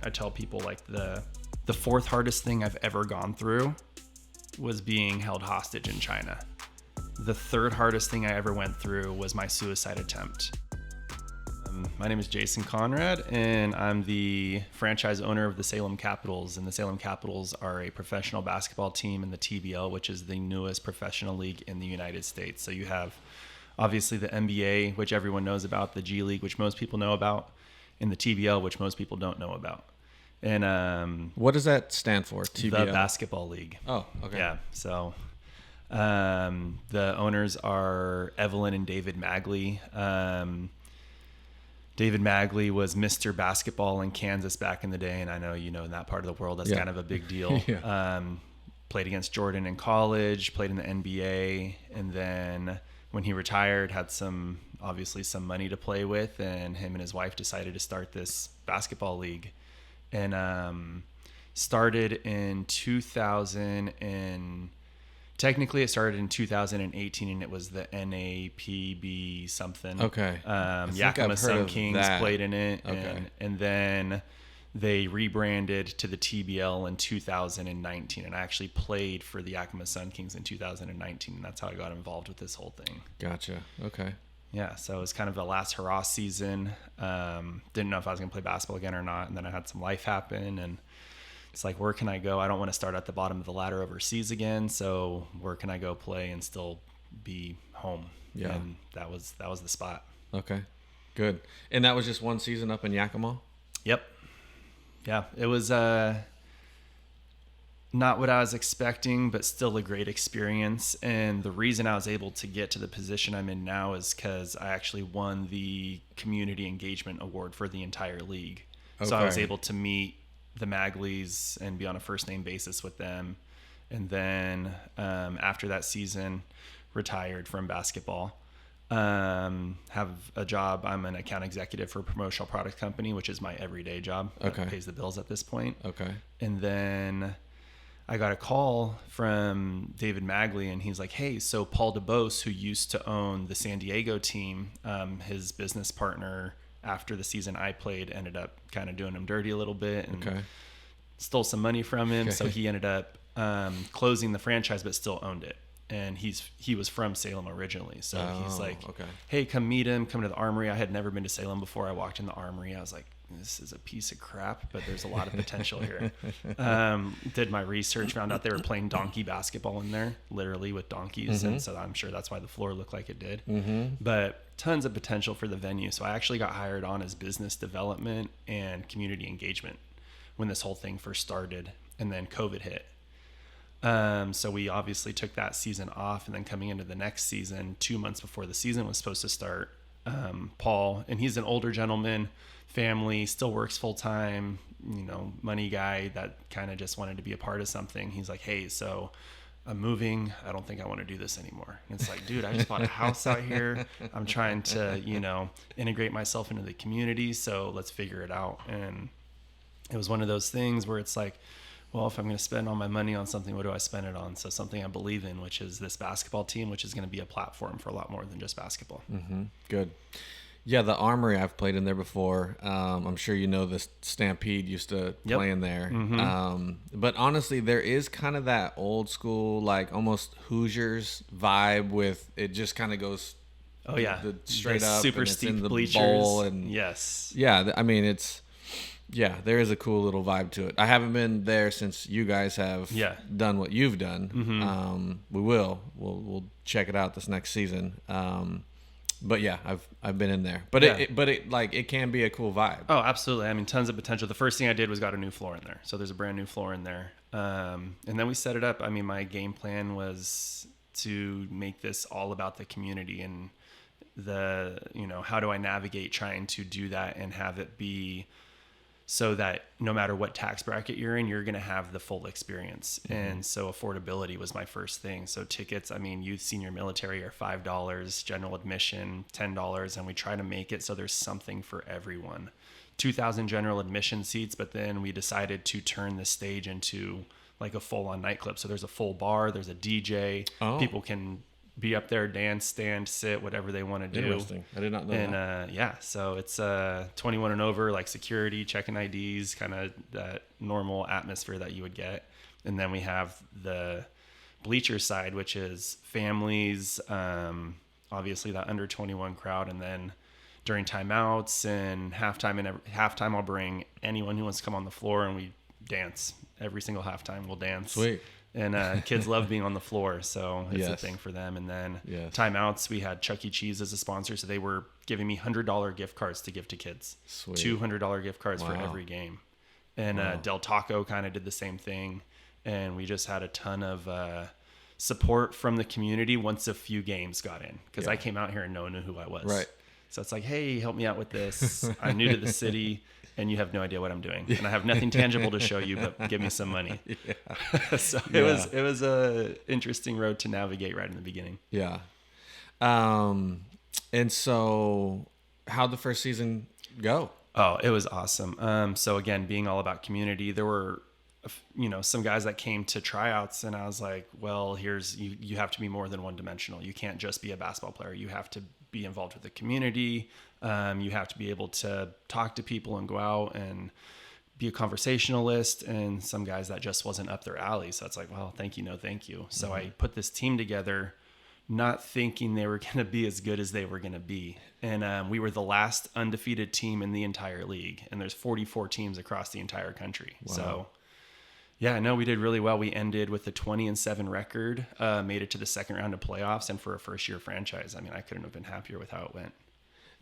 I tell people like the fourth hardest thing I've ever gone through was being held hostage in China. The third hardest thing I ever went through was my suicide attempt. My name is Jason Conrad, and I'm the franchise owner of the Salem Capitals. And the Salem Capitals are a professional basketball team in the TBL, which is the newest professional league in the United States. So you have obviously the NBA, which everyone knows about, the G League, which most people know about, and the TBL, which most people don't know about. And what does that stand for? TBL? The Basketball League. Oh, okay. Yeah. So the owners are Evelyn and David Magley. David Magley was Mr. Basketball in Kansas back in the day, and I know in that part of the world that's kind of a big deal. Yeah. Played against Jordan in college, played in the NBA, and then when he retired, had some money to play with, and him and his wife decided to start this basketball league, and started in 2000 and technically it started in 2018, and it was the NAPB something. Okay. Yakima Sun Kings played in it. Okay. And then they rebranded to the TBL in 2019. And I actually played for the Yakima Sun Kings in 2019. And that's how I got involved with this whole thing. Gotcha. Okay. Yeah. So it was kind of the last hurrah season. Didn't know if I was going to play basketball again or not. And then I had some life happen, and it's like, where can I go? I don't want to start at the bottom of the ladder overseas again. So where can I go play and still be home? Yeah. And that was the spot. Okay, good. And that was just one season up in Yakima? Yep. Yeah. It was not what I was expecting, but still a great experience. And the reason I was able to get to the position I'm in now is because I actually won the Community Engagement Award for the entire league. Okay. So I was able to meet the Magleys and be on a first name basis with them. And then after that season, retired from basketball. Have a job. I'm an account executive for a promotional product company, which is my everyday job. Okay. That pays the bills at this point. Okay. And then I got a call from David Magley, and he's like, hey, so Paul DeBose, who used to own the San Diego team, his business partner after the season I played ended up kind of doing him dirty a little bit and stole some money from him. So he ended up closing the franchise, but still owned it. And he was from Salem originally. So he's like, hey, come meet him, come to the Armory. I had never been to Salem before. I walked in the Armory. I was like, this is a piece of crap, but there's a lot of potential here. Did my research, found out they were playing donkey basketball in there, literally with donkeys. And so I'm sure that's why the floor looked like it did. But tons of potential for the venue. So I actually got hired on as business development and community engagement when this whole thing first started, and then COVID hit. So we obviously took that season off, and then coming into the next season, 2 months before the season was supposed to start, Paul, and he's an older gentleman, family, still works full time, money guy that kind of just wanted to be a part of something. He's like, hey, so I'm moving. I don't think I want to do this anymore. And it's like, dude, I just bought a house out here. I'm trying to, integrate myself into the community. So let's figure it out. And it was one of those things where it's like, well, if I'm going to spend all my money on something, what do I spend it on? So something I believe in, which is this basketball team, which is going to be a platform for a lot more than just basketball. Mm-hmm. Good. Yeah, the Armory, I've played in there before. I'm sure the Stampede used to play in there. Mm-hmm. But honestly, there is kind of that old school, like almost Hoosiers vibe with it. Just kind of goes, straight up, super and steep in the bleachers. bowl, and yes, yeah. I mean, there is a cool little vibe to it. I haven't been there since you guys have done what you've done. Mm-hmm. We'll check it out this next season. But yeah, I've been in there, but it can be a cool vibe. Oh, absolutely. I mean, tons of potential. The first thing I did was got a new floor in there. So there's a brand new floor in there. And then we set it up. I mean, my game plan was to make this all about the community and how do I navigate trying to do that and have it be so that no matter what tax bracket you're in, you're going to have the full experience. Mm-hmm. And so affordability was my first thing. So tickets, I mean, youth, senior, military are $5, general admission, $10. And we try to make it so there's something for everyone. 2,000 general admission seats, but then we decided to turn the stage into like a full-on nightclub. So there's a full bar, there's a DJ, people can be up there, dance, stand, sit, whatever they want to do. Interesting. I did not know and, that. yeah, so it's 21 and over, like security, checking IDs, kind of that normal atmosphere that you would get. And then we have the bleacher side, which is families, obviously that under 21 crowd. And then during timeouts and halftime, I'll bring anyone who wants to come on the floor, and we dance. Every single halftime we'll dance. Sweet. And kids love being on the floor, so it's a Yes. thing for them. And then Yes. timeouts, we had Chuck E. Cheese as a sponsor, so they were giving me $100 gift cards to give to kids. Sweet. $200 gift cards for Wow. every game. And Wow. Del Taco kind of did the same thing. And we just had a ton of support from the community once a few games got in, because Yeah. I came out here and no one knew who I was. Right. So it's like, hey, help me out with this. I'm new to the city, and you have no idea what I'm doing, and I have nothing tangible to show you, but give me some money. Yeah. So Yeah. it was a interesting road to navigate right in the beginning. Yeah. And so how'd the first season go? Oh, it was awesome. So again, being all about community, there were, some guys that came to tryouts, and I was like, well, you have to be more than one dimensional. You can't just be a basketball player. You have to be involved with the community. You have to be able to talk to people and go out and be a conversationalist. And some guys that just wasn't up their alley. So it's like, well, thank you. No, thank you. So I put this team together, not thinking they were going to be as good as they were going to be. And we were the last undefeated team in the entire league. And there's 44 teams across the entire country. Wow. So yeah, no, we did really well. We ended with a 20-7 record, made it to the second round of playoffs. And for a first year franchise, I mean, I couldn't have been happier with how it went.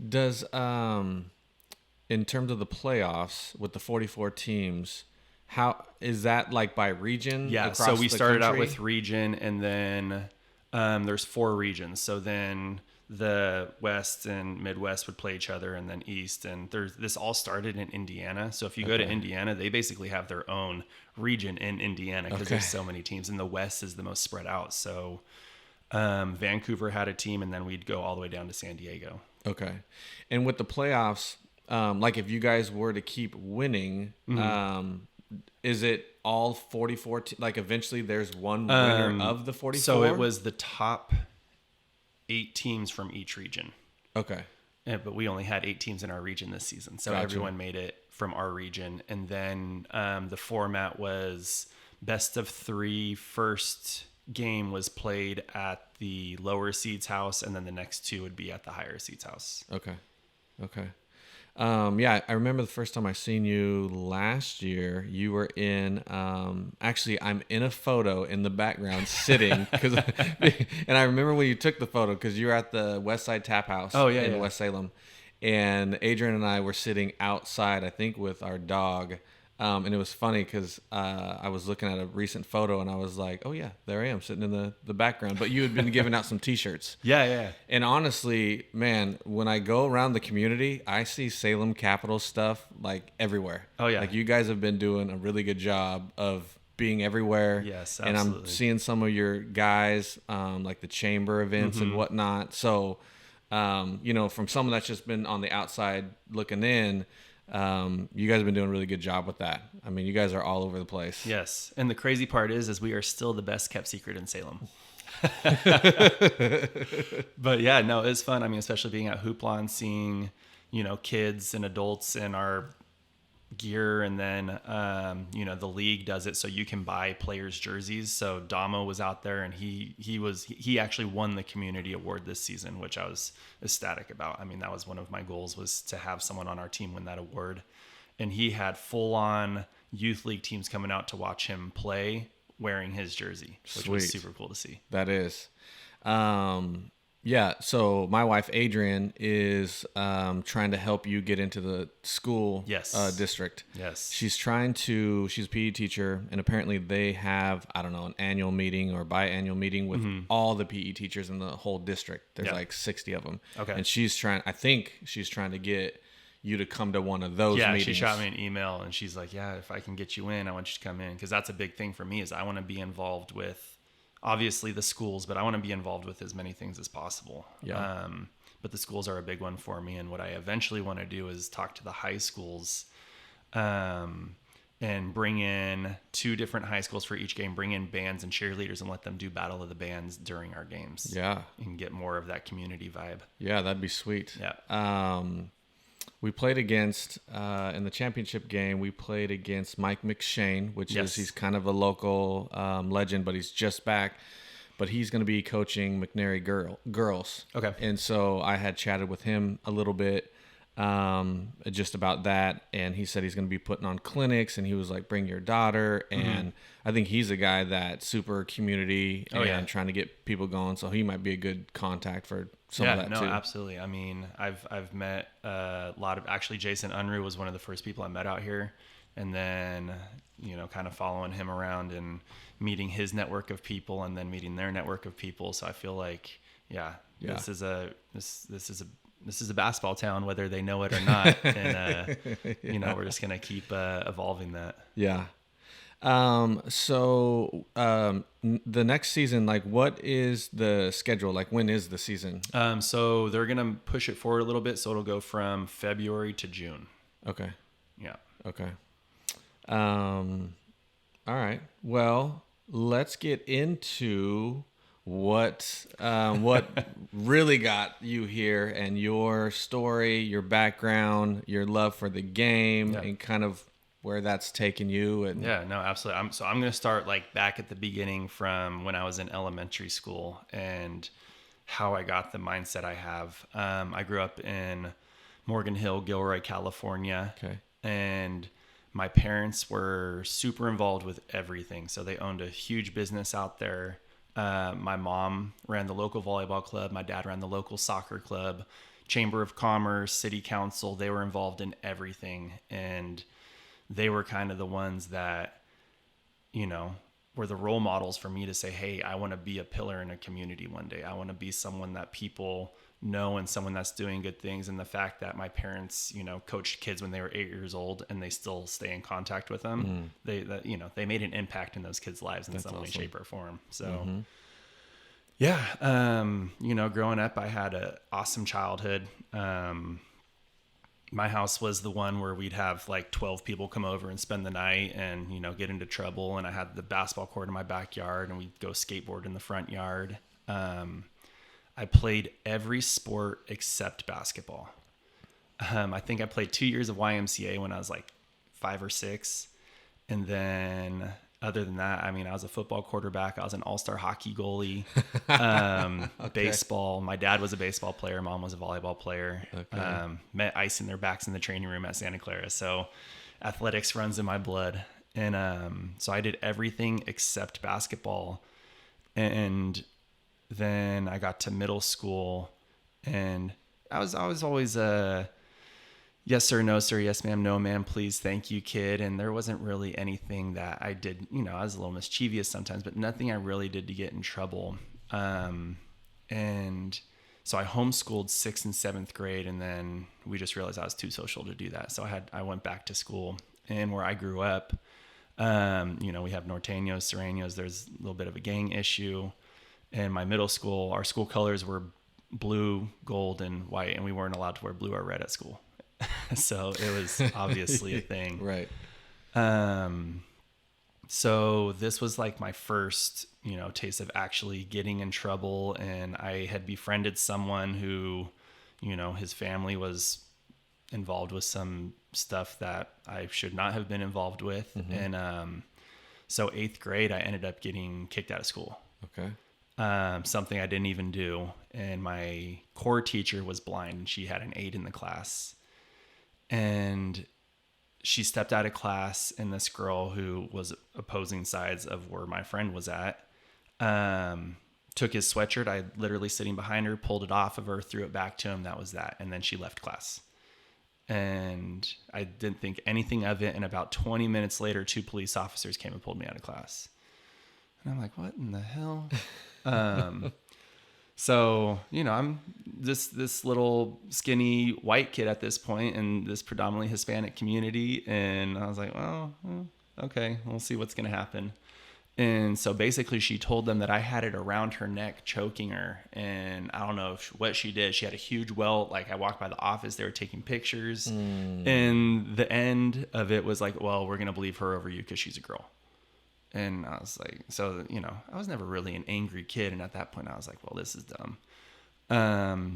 Does, in terms of the playoffs with the 44 teams, how is that like by region? Yeah. across So we the started out country? with region, and then there's 4 regions. So then the West and Midwest would play each other, and then East. And this all started in Indiana. So if you go to Indiana, they basically have their own region in Indiana, because there's so many teams, and the West is the most spread out. So Vancouver had a team, and then we'd go all the way down to San Diego. Okay. And with the playoffs, like if you guys were to keep winning, is it all 44? Like eventually there's one winner of the 44? So it was the top 8 teams from each region. Okay. But we only had 8 teams in our region this season. So Gotcha. everyone made it from our region. And then the format was best of 3. First game was played at the lower seeds house, and then the next 2 would be at the higher seeds house. Okay. Yeah, I remember the first time I seen you last year. You were in. Actually, I'm in a photo in the background sitting and I remember when you took the photo because you were at the West Side Tap House. In West Salem, and Adrian and I were sitting outside, I think, with our dog. And it was funny because I was looking at a recent photo and I was like, oh yeah, there I am sitting in the background. But you had been giving out some T-shirts. Yeah. And honestly, man, when I go around the community, I see Salem Capitals stuff like everywhere. Oh yeah. Like you guys have been doing a really good job of being everywhere. Yes, absolutely. And I'm seeing some of your guys, like the chamber events and whatnot. So, from someone that's just been on the outside looking in, you guys have been doing a really good job with that. I mean, you guys are all over the place. Yes. And the crazy part is we are still the best kept secret in Salem. But yeah, no, it's fun. I mean, especially being at Hoopla and seeing, kids and adults in our gear. And then, the league does it so you can buy players' jerseys. So Damo was out there, and he actually won the community award this season, which I was ecstatic about. I mean, that was one of my goals, was to have someone on our team win that award. And he had full on youth league teams coming out to watch him play wearing his jersey, which was super cool to see. That is. Yeah, so my wife Adrian is trying to help you get into the school district. Yes. She's a PE teacher, and apparently they have, I don't know, an annual meeting or biannual meeting with all the PE teachers in the whole district. There's like 60 of them. Okay. And I think she's trying to get you to come to one of those meetings. She shot me an email, and she's like, yeah, if I can get you in, I want you to come in. Because that's a big thing for me, is I want to be involved with, obviously, the schools, but I want to be involved with as many things as possible. Yeah. But the schools are a big one for me. And what I eventually want to do is talk to the high schools and and bring in 2 different high schools for each game, bring in bands and cheerleaders and let them do battle of the bands during our games. Yeah. And get more of that community vibe. Yeah, that'd be sweet. Yeah. We played against, in the championship game, we played against Mike McShane, which Yes. is, he's kind of a local legend, but he's just back. But he's going to be coaching McNary girls. Okay. And so I had chatted with him a little bit just about that. And he said he's going to be putting on clinics, and he was like, bring your daughter. And I think he's a guy that's super community and trying to get people going. So he might be a good contact for some of that too. Absolutely. I mean, I've met a lot of, actually Jason Unruh was one of the first people I met out here. And then, kind of following him around and meeting his network of people and then meeting their network of people. So I feel like, this is a basketball town, whether they know it or not. And, we're just going to keep evolving that. Yeah. So the next season, like, what is the schedule? Like, when is the season? So they're going to push it forward a little bit. So it'll go from February to June. Okay. Yeah. Okay. All right. Well, let's get into what really got you here and your story, your background, your love for the game, and kind of where that's taken you. And yeah, no, absolutely. I'm going to start like back at the beginning from when I was in elementary school and how I got the mindset I have. I grew up in Morgan Hill, Gilroy, California. Okay. And my parents were super involved with everything. So they owned a huge business out there. My mom ran the local volleyball club. My dad ran the local soccer club, Chamber of Commerce, City Council. They were involved in everything. And they were kind of the ones that, were the role models for me to say, hey, I want to be a pillar in a community one day. I want to be someone that people know and someone that's doing good things. And the fact that my parents, coached kids when they were 8 years old and they still stay in contact with them, they made an impact in those kids' lives in some way, shape, or form. So, growing up, I had an awesome childhood. My house was the one where we'd have like 12 people come over and spend the night and, get into trouble. And I had the basketball court in my backyard and we'd go skateboard in the front yard. I played every sport except basketball. I think I played 2 years of YMCA when I was like 5 or 6. And then other than that, I mean, I was a football quarterback. I was an all-star hockey goalie, baseball. My dad was a baseball player. Mom was a volleyball player. Met ice in their backs in the training room at Santa Clara. So athletics runs in my blood. And so I did everything except basketball. And then I got to middle school and I was always a yes sir, no sir, yes ma'am, no ma'am, please, thank you kid. And there wasn't really anything that I did, I was a little mischievous sometimes, but nothing I really did to get in trouble. And so I homeschooled 6th and 7th grade, and then we just realized I was too social to do that. So I went back to school, and where I grew up, we have Norteños, Serranos, there's a little bit of a gang issue. In my middle school, our school colors were blue, gold, and white, and we weren't allowed to wear blue or red at school. So it was obviously a thing. Right. So this was like my first, taste of actually getting in trouble. And I had befriended someone who, his family was involved with some stuff that I should not have been involved with. Mm-hmm. And so 8th grade, I ended up getting kicked out of school. Okay. Something I didn't even do. And my core teacher was blind and she had an 8 in the class. And she stepped out of class, and this girl who was opposing sides of where my friend was at, took his sweatshirt. I literally sitting behind her, pulled it off of her, threw it back to him. That was that. And then she left class. And I didn't think anything of it. And about 20 minutes later, 2 police officers came and pulled me out of class. And I'm like, what in the hell? So, I'm this little skinny white kid at this point in this predominantly Hispanic community. And I was like, well, okay, we'll see what's going to happen. And so basically she told them that I had it around her neck, choking her. And I don't know what she did. She had a huge welt. Like, I walked by the office, they were taking pictures. And the end of it was like, well, we're going to believe her over you because she's a girl. And I was like, so, you know, I was never really an angry kid. And at that point I was like, well, this is dumb.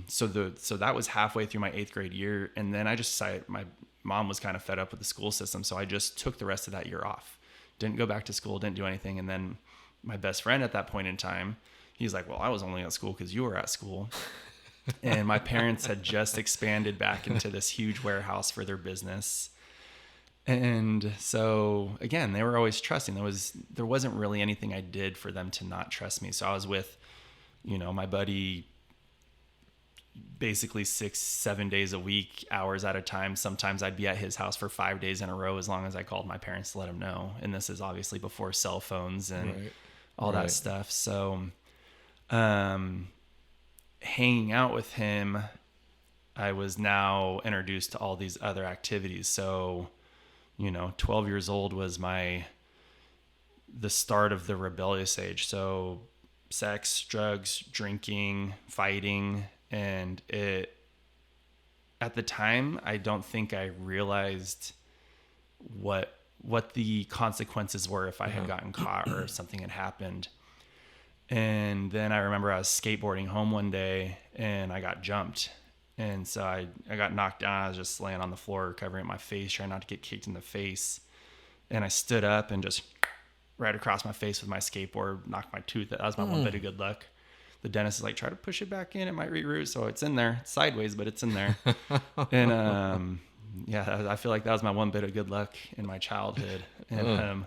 So that was halfway through my 8th grade year. And then I just decided my mom was kind of fed up with the school system. So I just took the rest of that year off. Didn't go back to school, didn't do anything. And then my best friend at that point in time, he's like, well, I was only at school because you were at school. And my parents had just expanded back into this huge warehouse for their business. And so again, they were always trusting. There wasn't really anything I did for them to not trust me. So I was with, you know, my buddy basically 6-7 days a week, hours at a time. Sometimes I'd be at his house for 5 days in a row, as long as I called my parents to let them know. And this is obviously before cell phones and all that stuff. So, hanging out with him, I was now introduced to all these other activities. So, you know, 12 years old was the start of the rebellious age. So sex, drugs, drinking, fighting. And at the time, I don't think I realized what the consequences were if I had gotten caught or if something had happened. And then I remember I was skateboarding home one day and I got jumped. And so I got knocked down. I was just laying on the floor, covering my face, trying not to get kicked in the face. And I stood up and just right across my face with my skateboard, knocked my tooth. That was my one bit of good luck. The dentist is like, try to push it back in. It might reroot. So it's in there. It's sideways, but it's in there. And yeah, I feel like that was my one bit of good luck in my childhood. And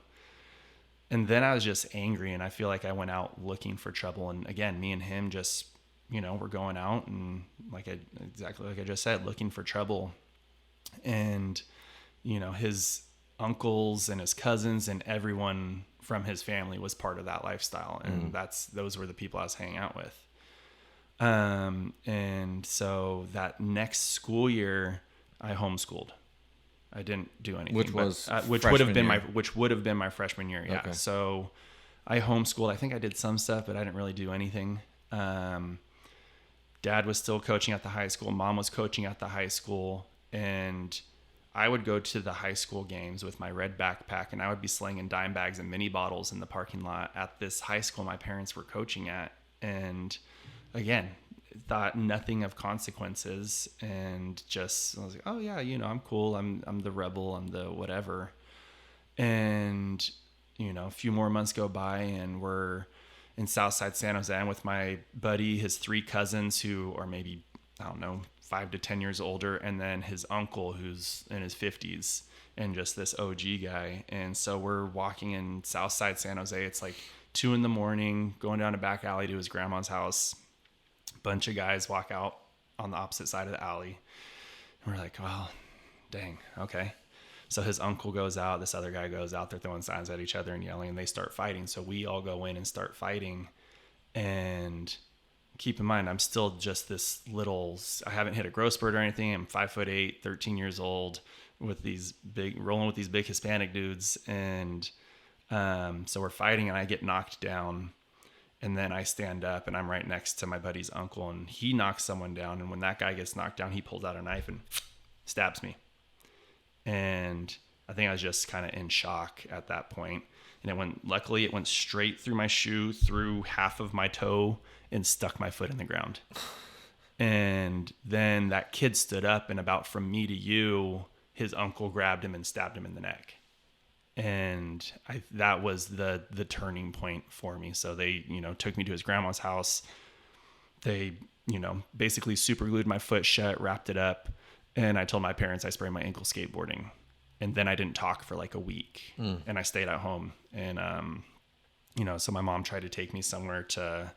then I was just angry. And I feel like I went out looking for trouble. And again, me and him just, you know, we're going out and exactly like I just said, looking for trouble. And, you know, his uncles and his cousins and everyone from his family was part of that lifestyle. And those were the people I was hanging out with. And so that next school year I homeschooled. I didn't do anything, which would have been my freshman year. Yeah. Okay. So I homeschooled. I think I did some stuff, but I didn't really do anything. Dad was still coaching at the high school. Mom was coaching at the high school. And I would go to the high school games with my red backpack, and I would be slinging dime bags and mini bottles in the parking lot at this high school my parents were coaching at. And again, thought nothing of consequences, and just, I was like, oh yeah, you know, I'm cool. I'm the rebel. I'm the whatever. And, you know, a few more months go by and we're in Southside San Jose. I'm with my buddy, his 3 cousins who are maybe, I don't know, 5 to 10 years older, and then his uncle who's in his 50s, and just this OG guy. And so we're walking in Southside San Jose. It's like 2 a.m, going down a back alley to his grandma's house. Bunch of guys walk out on the opposite side of the alley. And we're like, well, dang, okay. So his uncle goes out, this other guy goes out, they're throwing signs at each other and yelling, and they start fighting. So we all go in and start fighting. And keep in mind, I'm still just this little, I haven't hit a growth spurt or anything. I'm 5'8", 13 years old, rolling with these big Hispanic dudes. And so we're fighting and I get knocked down. And then I stand up and I'm right next to my buddy's uncle, and he knocks someone down. And when that guy gets knocked down, he pulls out a knife and stabs me. And I think I was just kind of in shock at that point. And luckily it went straight through my shoe, through half of my toe, and stuck my foot in the ground. And then that kid stood up, and about from me to you, his uncle grabbed him and stabbed him in the neck. And that was the turning point for me. So they, you know, took me to his grandma's house. They, you know, basically super glued my foot shut, wrapped it up. And I told my parents I sprained my ankle skateboarding. And then I didn't talk for like a week. And I stayed at home. And, you know, so my mom tried to take me somewhere to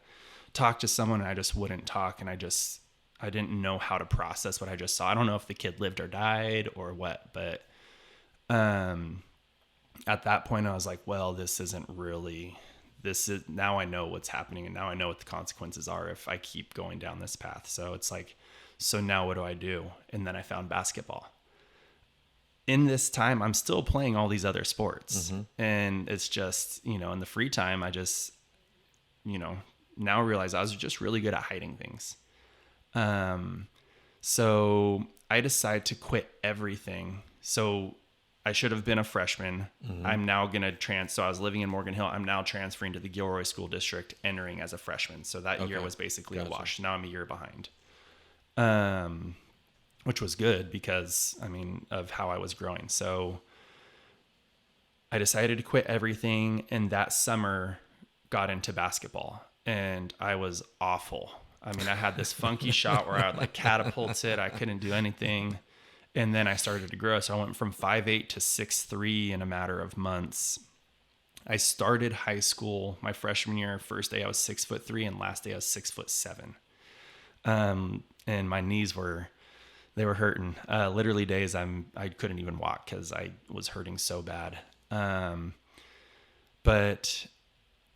talk to someone, and I just wouldn't talk. And I didn't know how to process what I just saw. I don't know if the kid lived or died or what, but, at that point I was like, well, now I know what's happening, and now I know what the consequences are if I keep going down this path. So it's like, so now what do I do? And then I found basketball. in this time, I'm still playing all these other sports. And it's just, you know, in the free time, I just, you know, now realize I was just really good at hiding things. So I decided to quit everything. So I should have been a freshman. I'm now going to so I was living in Morgan Hill. I'm now transferring to the Gilroy School District, entering as a freshman. So that year was basically a wash. Now I'm a year behind. Which was good because, I mean, of how I was growing. So I decided to quit everything, and that summer got into basketball, and I was awful. I mean, I had this funky shot where I would like catapult it. I couldn't do anything. And then I started to grow. So I went from 5'8" to 6'3" in a matter of months. I started high school my freshman year. First day I was 6'3", and last day I was 6'7". And my knees were hurting. Literally days I couldn't even walk because I was hurting so bad. But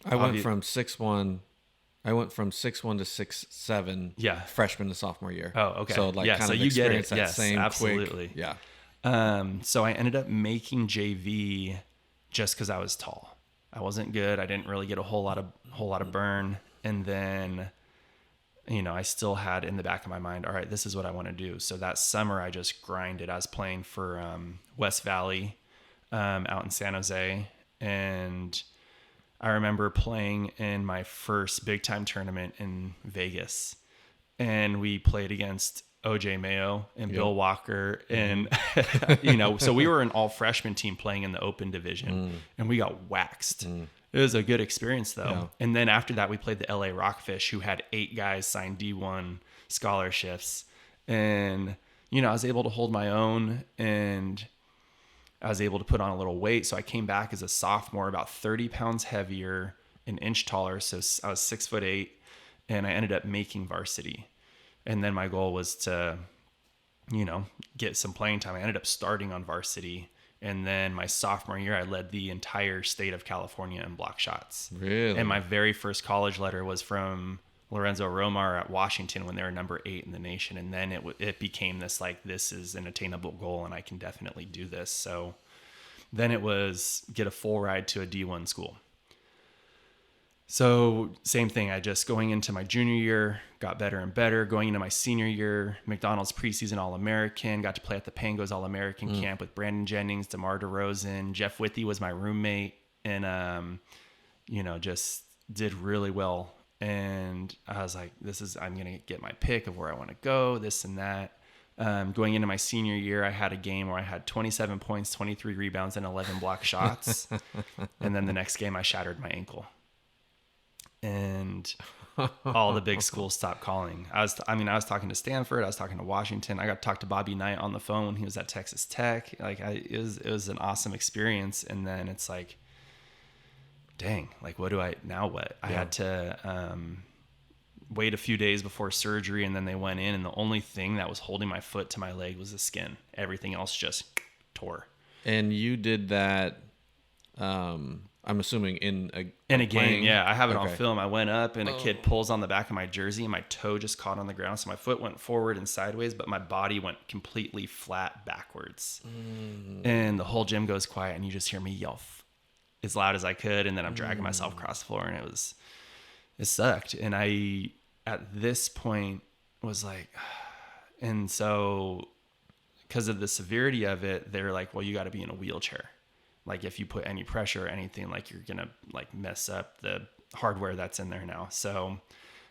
I went from 6'1". I went from 6'1" to 6'7". Yeah. Freshman to sophomore year. Oh, okay. So like yeah, kind so of you get it. that Yes, same absolutely. quick. Yeah. So I ended up making JV just because I was tall. I wasn't good. I didn't really get a whole lot of burn. And then, you know, I still had in the back of my mind, all right, this is what I want to do. So that summer I just grinded. I was playing for West Valley out in San Jose. And I remember playing in my first big time tournament in Vegas, and we played against OJ Mayo and Bill Walker. And, you know, so we were an all freshman team playing in the open division, and we got waxed. It was a good experience though. Yeah. And then after that, we played the LA Rockfish, who had 8 guys sign D1 scholarships. And, you know, I was able to hold my own, and I was able to put on a little weight. So I came back as a sophomore, about 30 pounds heavier, an inch taller. So I was 6'8", and I ended up making varsity. And then my goal was to, you know, get some playing time. I ended up starting on varsity. And then my sophomore year, I led the entire state of California in block shots. Really? And my very first college letter was from Lorenzo Romar at Washington when they were number 8 in the nation. And then it became this, like, this is an attainable goal and I can definitely do this. So then it was get a full ride to a D1 school. So same thing. I just going into my junior year, got better and better. Going into my senior year, McDonald's preseason All-American, got to play at the Pangos All-American camp with Brandon Jennings, DeMar DeRozan. Jeff Withey was my roommate, and, you know, just did really well. And I was like, I'm going to get my pick of where I want to go, this and that. Going into my senior year, I had a game where I had 27 points, 23 rebounds, and 11 block shots. And then the next game, I shattered my ankle. And all the big schools stopped calling. I was talking to Stanford. I was talking to Washington. I got to talk to Bobby Knight on the phone when he was at Texas Tech. Like, it was an awesome experience. And then it's like, dang, like, what? I had to wait a few days before surgery, and then they went in, and the only thing that was holding my foot to my leg was the skin. Everything else just tore. And you did that, I'm assuming in a game. Yeah, I have it on film. I went up, and a kid pulls on the back of my jersey, and my toe just caught on the ground. So my foot went forward and sideways, but my body went completely flat backwards. And the whole gym goes quiet, and you just hear me yell as loud as I could. And then I'm dragging myself across the floor, and it sucked. And I, at this point, was like, and so because of the severity of it, they're like, well, you got to be in a wheelchair. Like, if you put any pressure or anything, like, you're going to, like, mess up the hardware that's in there now. So I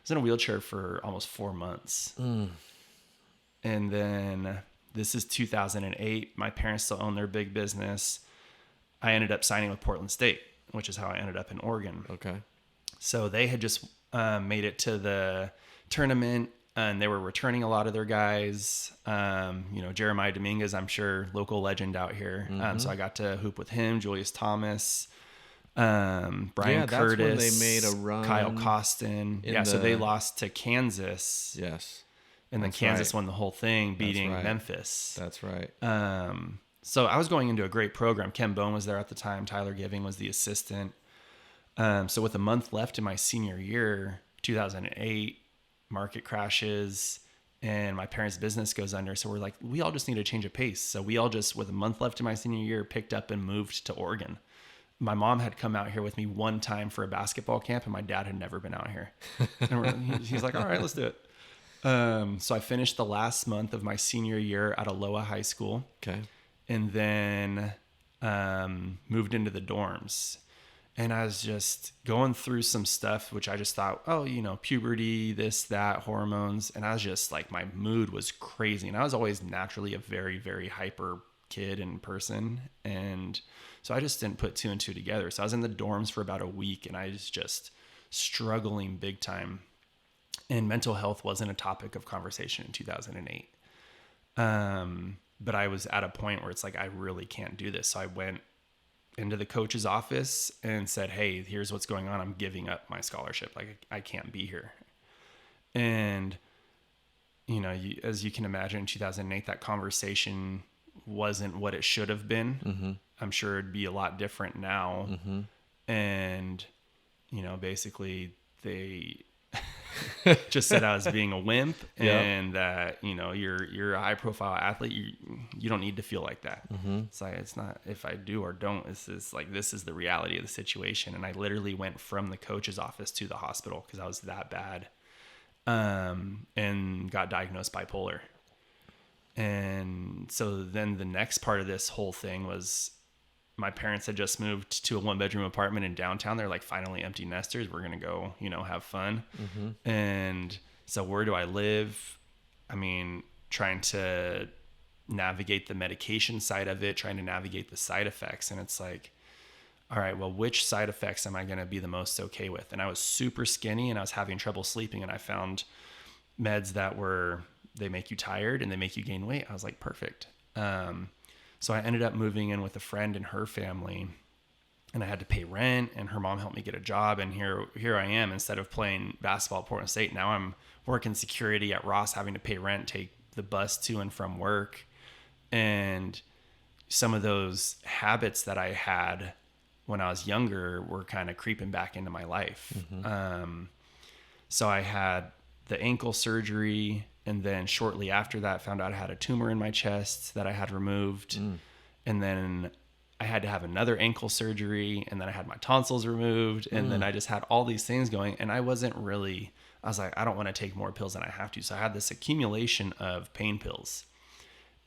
was in a wheelchair for almost 4 months. And then this is 2008. My parents still own their big business. I ended up signing with Portland State, which is how I ended up in Oregon. Okay. So they had just made it to the tournament, and they were returning a lot of their guys. You know, Jeremiah Dominguez, I'm sure, local legend out here. So I got to hoop with him, Julius Thomas, Brian Curtis. That's when they made a run. Kyle Costin. So they lost to Kansas. Yes. And then Kansas won the whole thing, beating Memphis. That's right. So I was going into a great program. Ken Bone was there at the time. Tyler Giving was the assistant. So with a month left in my senior year, 2008, market crashes, and my parents' business goes under. So we're like, we all just need a change of pace. So we all just, with a month left in my senior year, picked up and moved to Oregon. My mom had come out here with me one time for a basketball camp, and my dad had never been out here. And he's like, all right, let's do it. So I finished the last month of my senior year at Aloha High School. Okay. And then moved into the dorms. And I was just going through some stuff, which I just thought, oh, you know, puberty, this, that, hormones. And I was just like, my mood was crazy. And I was always naturally a very, very hyper kid and person. And so I just didn't put two and two together. So I was in the dorms for about a week, and I was just struggling big time. And mental health wasn't a topic of conversation in 2008. But I was at a point where it's like, I really can't do this. So I went into the coach's office and said, hey, here's what's going on. I'm giving up my scholarship. Like, I can't be here. And, you know, as you can imagine, in 2008, that conversation wasn't what it should have been. Mm-hmm. I'm sure it'd be a lot different now. Mm-hmm. And, you know, basically they just said I was being a wimp, and that, you know, you're a high profile athlete. You don't need to feel like that. Mm-hmm. It's like, it's not if I do or don't. This is the reality of the situation. And I literally went from the coach's office to the hospital because I was that bad, and got diagnosed bipolar. And so then the next part of this whole thing was, my parents had just moved to a 1-bedroom apartment in downtown. They're like, finally empty nesters. We're going to go, you know, have fun. Mm-hmm. And so where do I live? I mean, trying to navigate the medication side of it, trying to navigate the side effects. And it's like, all right, well, which side effects am I going to be the most okay with? And I was super skinny, and I was having trouble sleeping. And I found meds that they make you tired and they make you gain weight. I was like, perfect. So I ended up moving in with a friend and her family, and I had to pay rent, and her mom helped me get a job. And here I am, instead of playing basketball at Portland State, now I'm working security at Ross, having to pay rent, take the bus to and from work. And some of those habits that I had when I was younger were kind of creeping back into my life. Mm-hmm. So I had the ankle surgery, and then shortly after that found out I had a tumor in my chest that I had removed. And then I had to have another ankle surgery, and then I had my tonsils removed, and then I just had all these things going, and I was like, I don't want to take more pills than I have to. So I had this accumulation of pain pills.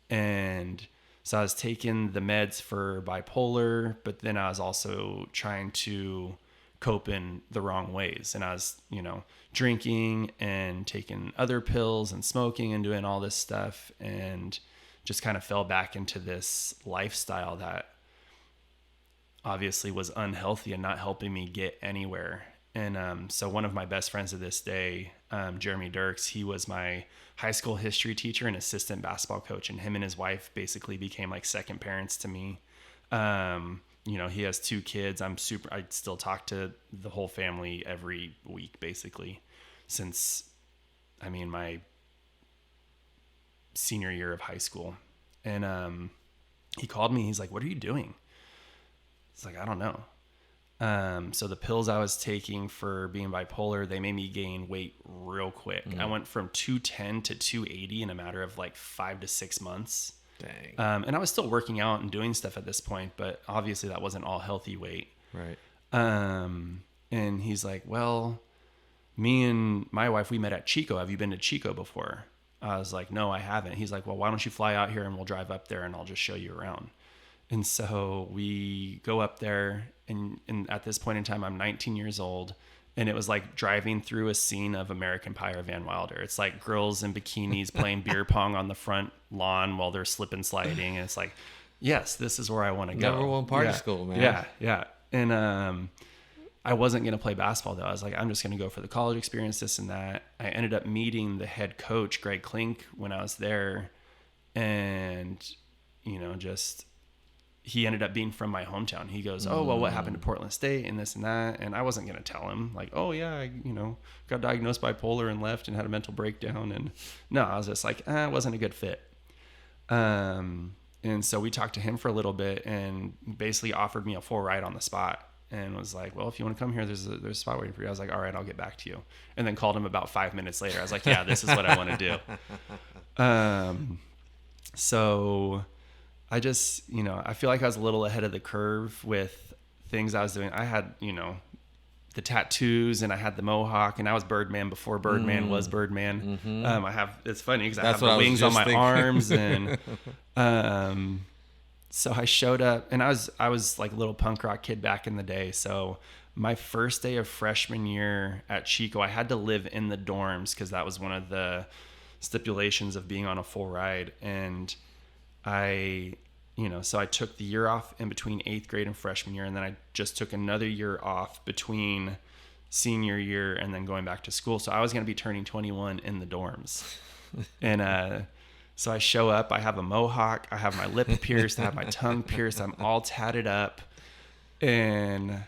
And so I was taking the meds for bipolar, but then I was also trying to cope in the wrong ways. And I was, you know, drinking and taking other pills and smoking and doing all this stuff, and just kind of fell back into this lifestyle that obviously was unhealthy and not helping me get anywhere. And so one of my best friends to this day, Jeremy Dirks, he was my high school history teacher and assistant basketball coach, and him and his wife basically became like second parents to me. You know, he has 2 kids. I still talk to the whole family every week, basically, since, I mean, my senior year of high school. And he called me. He's like, what are you doing? It's like, I don't know. So the pills I was taking for being bipolar, they made me gain weight real quick. I went from 210 to 280 in a matter of like 5 to 6 months. Dang. And I was still working out and doing stuff at this point, but obviously that wasn't all healthy weight. Right. And he's like, well, me and my wife, we met at Chico. Have you been to Chico before? I was like, no, I haven't. He's like, well, why don't you fly out here and we'll drive up there and I'll just show you around. And so we go up there, and at this point in time, I'm 19 years old. And it was like driving through a scene of American Pie or Van Wilder. It's like girls in bikinis playing beer pong on the front lawn while they're slip and sliding. And it's like, yes, this is where I want to go. Number one party school, man. Yeah, yeah. And I wasn't going to play basketball, though. I was like, I'm just going to go for the college experience, this and that. I ended up meeting the head coach, Greg Klink, when I was there. And, you know, just... he ended up being from my hometown. He goes, oh, well, what happened to Portland State and this and that? And I wasn't going to tell him like, oh yeah, I, you know, got diagnosed bipolar and left and had a mental breakdown. And no, I was just like, it wasn't a good fit. And so we talked to him for a little bit and basically offered me a full ride on the spot. and was like, well, if you want to come here, there's a spot waiting for you. I was like, all right, I'll get back to you. And then called him about 5 minutes later. I was like, yeah, this is what I want to do. So I just, I feel like I was a little ahead of the curve with things I was doing. I had, the tattoos, and I had the mohawk, and I was Birdman before Birdman was Birdman. It's funny because I have the wings on my arms, and so I showed up, and I was like a little punk rock kid back in the day. So my first day of freshman year at Chico, I had to live in the dorms because that was one of the stipulations of being on a full ride. And so I took the year off in between 8th grade and freshman year, and then I just took another year off between senior year and then going back to school. So I was going to be turning 21 in the dorms. And so I show up, I have a mohawk, I have my lip pierced, I have my tongue pierced, I'm all tatted up, and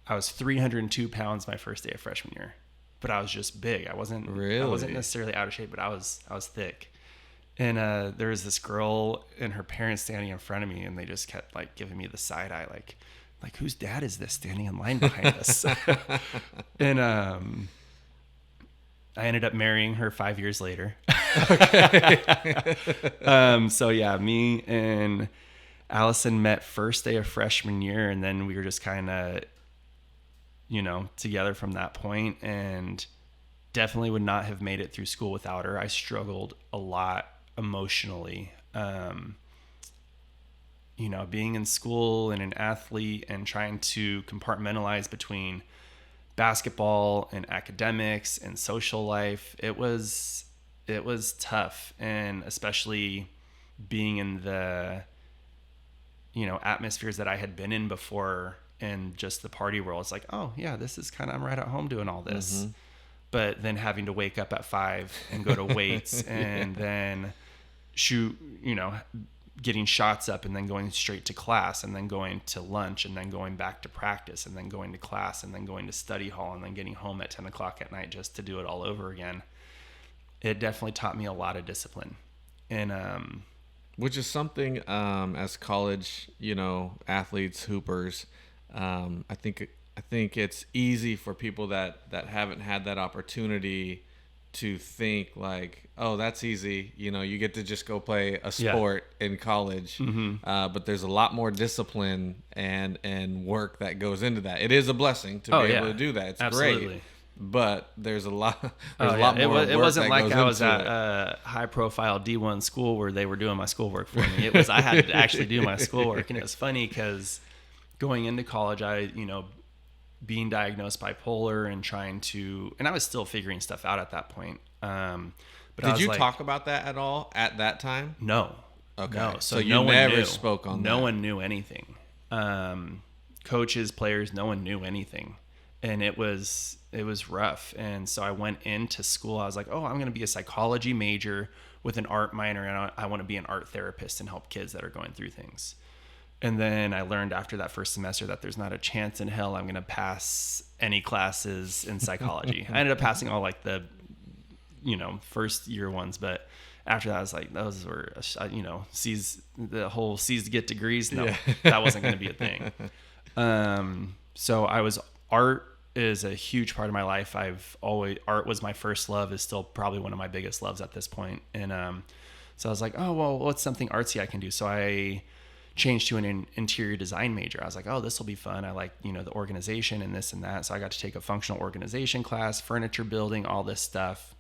I was 302 pounds my first day of freshman year. But I was just big. I wasn't necessarily out of shape, but I was thick. And there was this girl and her parents standing in front of me, and they just kept like giving me the side eye, like whose dad is this standing in line behind us? And I ended up marrying her 5 years later. So yeah, me and Allison met first day of freshman year, and then we were just kind of, together from that point, and definitely would not have made it through school without her. I struggled a lot emotionally, being in school and an athlete and trying to compartmentalize between basketball and academics and social life. It was tough, and especially being in the, atmospheres that I had been in before, and just the party world. It's like, oh yeah, this is I'm right at home doing all this. Mm-hmm. But then having to wake up at 5 and go to weights and then shoot, getting shots up, and then going straight to class, and then going to lunch, and then going back to practice, and then going to class, and then going to study hall, and then getting home at 10 o'clock at night just to do it all over again. It definitely taught me a lot of discipline. And which is something as college, athletes, hoopers, I think it's easy for people that haven't had that opportunity to think like, oh, that's easy. You get to just go play a sport in college. Mm-hmm. But there's a lot more discipline and work that goes into that. It is a blessing to be able to do that. It's Absolutely. Great. But there's a lot more work. It wasn't like I was at it. a high-profile D1 school where they were doing my schoolwork for me. It was I had to actually do my schoolwork, and it was funny because going into college, I being diagnosed bipolar and I was still figuring stuff out at that point. But did you talk about that at all at that time? No. Okay. No. So you never spoke on that. No one knew anything. Coaches, players, no one knew anything. And it was rough. And so I went into school. I was like, oh, I'm going to be a psychology major with an art minor, and I want to be an art therapist and help kids that are going through things. And then I learned after that first semester that there's not a chance in hell I'm going to pass any classes in psychology. I ended up passing all like the, first year ones, but after that I was like, those were, C's, the whole C's to get degrees. No, that wasn't going to be a thing. So art is a huge part of my life. Art was my first love, is still probably one of my biggest loves at this point. And so I was like, oh, well, what's something artsy I can do? So I changed to an interior design major. I was like, oh, this will be fun. I like, the organization and this and that. So I got to take a functional organization class, furniture building, all this stuff.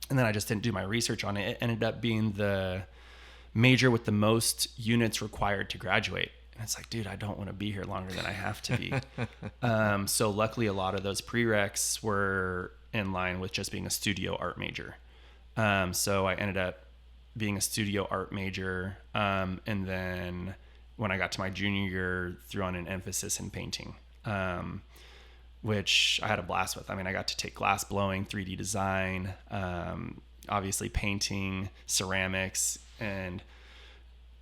And then I just didn't do my research on it. It ended up being the major with the most units required to graduate. And it's like, dude, I don't want to be here longer than I have to be. So luckily a lot of those prereqs were in line with just being a studio art major. So I ended up being a studio art major. And then when I got to my junior year, threw on an emphasis in painting, which I had a blast with. I mean, I got to take glass blowing, 3D design, obviously painting, ceramics, and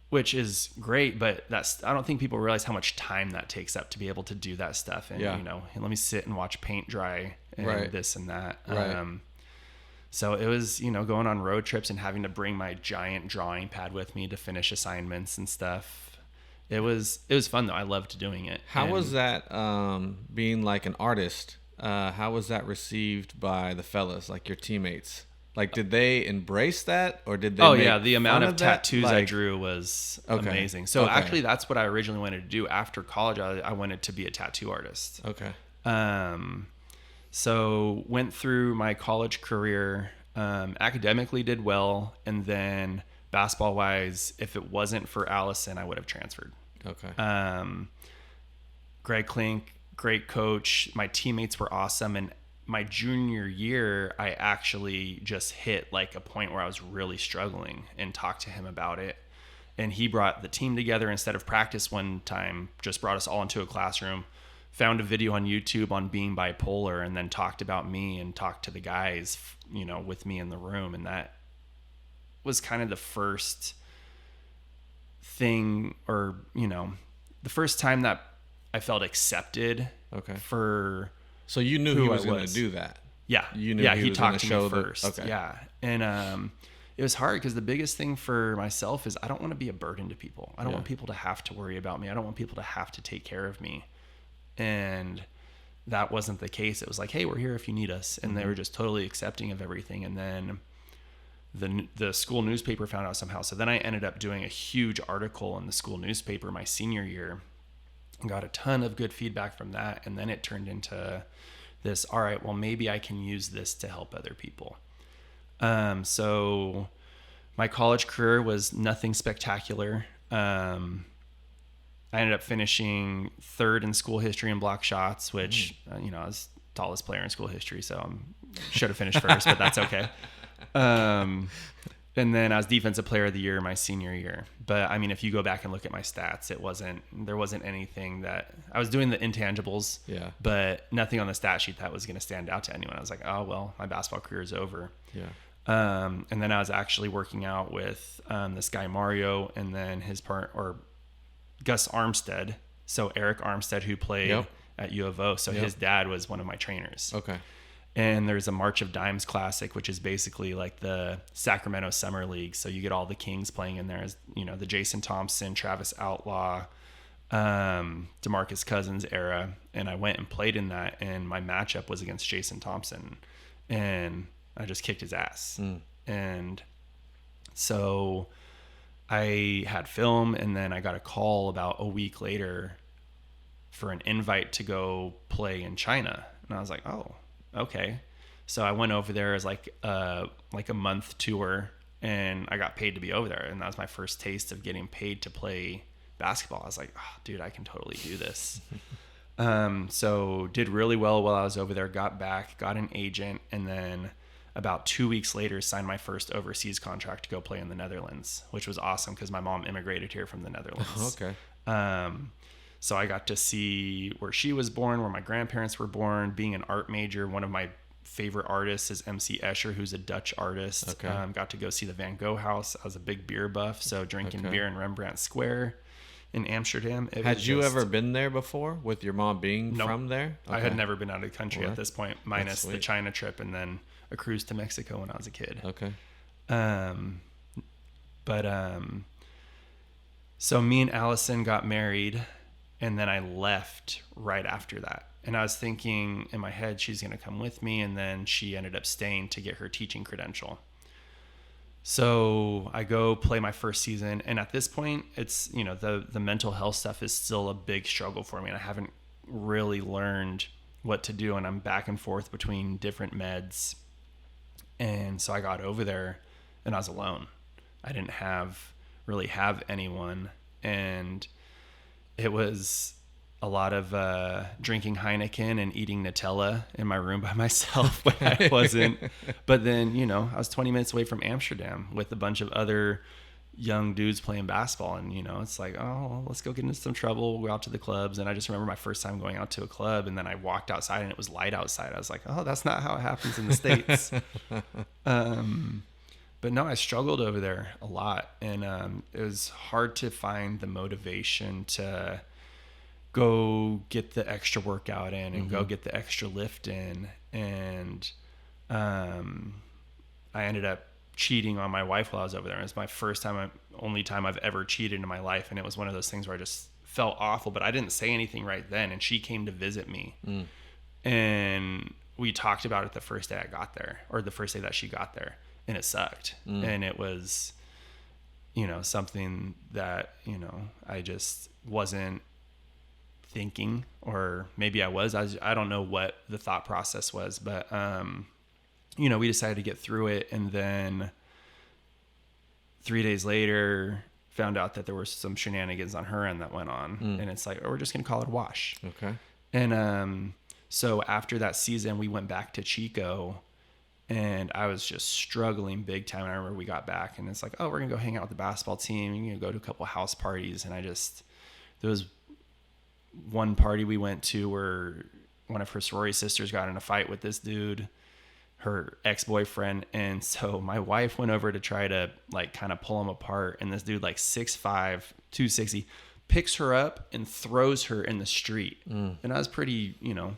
which is great, but I don't think people realize how much time that takes up to be able to do that stuff. And, let me sit and watch paint dry and this and that. Right. So it was, going on road trips and having to bring my giant drawing pad with me to finish assignments and stuff. It was fun though. I loved doing it. How was that being like an artist? How was that received by the fellas, like your teammates? Like, did they embrace that, or did they? Oh make yeah, the amount fun of that? tattoos I Like, drew was okay. amazing. So Okay. actually, that's what I originally wanted to do after college. I wanted to be a tattoo artist. Okay. So went through my college career, academically did well, and then basketball wise, if it wasn't for Allison, I would have transferred. Okay. Greg Klink, great coach. My teammates were awesome. And my junior year, I actually just hit like a point where I was really struggling and talked to him about it. And he brought the team together instead of practice one time, just brought us all into a classroom, found a video on YouTube on being bipolar, and then talked about me and talked to the guys, you know, with me in the room. And that was kind of the first thing, or, you know, the first time that I felt accepted. Okay. For So you knew who he I was going to do that. Yeah. You knew yeah, he he was talked to gonna me show first. Okay. Yeah. And it was hard because the biggest thing for myself is I don't want to be a burden to people. I don't want people to have to worry about me. I don't want people to have to take care of me. And that wasn't the case. It was like, hey, we're here if you need us. And they were just totally accepting of everything. And then the school newspaper found out somehow. So then I ended up doing a huge article in the school newspaper my senior year. Got a ton of good feedback from that. And then it turned into this, all right, well, maybe I can use this to help other people. So my college career was nothing spectacular. I ended up finishing third in school history and block shots, which, you know, I was the tallest player in school history. So I should have finished first, but that's okay. And then I was defensive player of the year my senior year. But I mean, if you go back and look at my stats, there wasn't anything that I was doing the intangibles, but nothing on the stat sheet that was going to stand out to anyone. I was like, oh, well, my basketball career is over. And then I was actually working out with this guy, Mario, and then his Gus Armstead. So Eric Armstead, who played at U of O. So his dad was one of my trainers. Okay. And there's a March of Dimes Classic, which is basically like the Sacramento Summer League. So you get all the Kings playing in there, as you know, the Jason Thompson, Travis Outlaw, DeMarcus Cousins era. And I went and played in that, and my matchup was against Jason Thompson, and I just kicked his ass. And so I had film, and then I got a call about a week later for an invite to go play in China. And I was like, oh, okay. So I went over there as like a month tour, and I got paid to be over there. And that was my first taste of getting paid to play basketball. I was like, oh, dude, I can totally do this. So did really well while I was over there, got back, got an agent, and then about 2 weeks later signed my first overseas contract to go play in the Netherlands, which was awesome because my mom immigrated here from the Netherlands. Okay. So I got to see where she was born, where my grandparents were born. Being an art major, one of my favorite artists is MC Escher, who's a Dutch artist. Okay. Got to go see the Van Gogh house. I was a big beer buff, so drinking beer in Rembrandt Square in Amsterdam. Had you ever been there before with your mom being from there? Okay. I had never been out of the country at this point, minus the China trip and then a cruise to Mexico when I was a kid. Okay. So me and Allison got married, and then I left right after that. And I was thinking in my head, she's going to come with me. And then she ended up staying to get her teaching credential. So I go play my first season. And at this point, it's, you know, the mental health stuff is still a big struggle for me. And I haven't really learned what to do. And I'm back and forth between different meds. And so I got over there and I was alone. I didn't really have anyone. And it was a lot of drinking Heineken and eating Nutella in my room by myself when I wasn't. But then, you know, I was 20 minutes away from Amsterdam with a bunch of other young dudes playing basketball. And, you know, it's like, oh, well, let's go get into some trouble. We'll go out to the clubs. And I just remember my first time going out to a club, and then I walked outside and it was light outside. I was like, oh, that's not how it happens in the States. But no, I struggled over there a lot. And it was hard to find the motivation to go get the extra workout in and go get the extra lift in. And I ended up cheating on my wife while I was over there. It was my first time, only time I've ever cheated in my life. And it was one of those things where I just felt awful, but I didn't say anything right then. And she came to visit me. And we talked about it the first day I got there, or the first day that she got there. And it sucked. And it was, you know, something that, you know, I just wasn't thinking, or maybe I don't know what the thought process was, but, you know, we decided to get through it. And then 3 days later found out that there were some shenanigans on her end that went on. And it's like, oh, we're just going to call it a wash. Okay. And, so after that season, we went back to Chico, and I was just struggling big time. And I remember we got back, and it's like, oh, we're going to go hang out with the basketball team. You're going to go to a couple of house parties. And there was one party we went to where one of her sorority sisters got in a fight with this dude, her ex-boyfriend. And so my wife went over to try to like kind of pull him apart. And this dude, like 6'5", 260, picks her up and throws her in the street. And I was pretty, you know,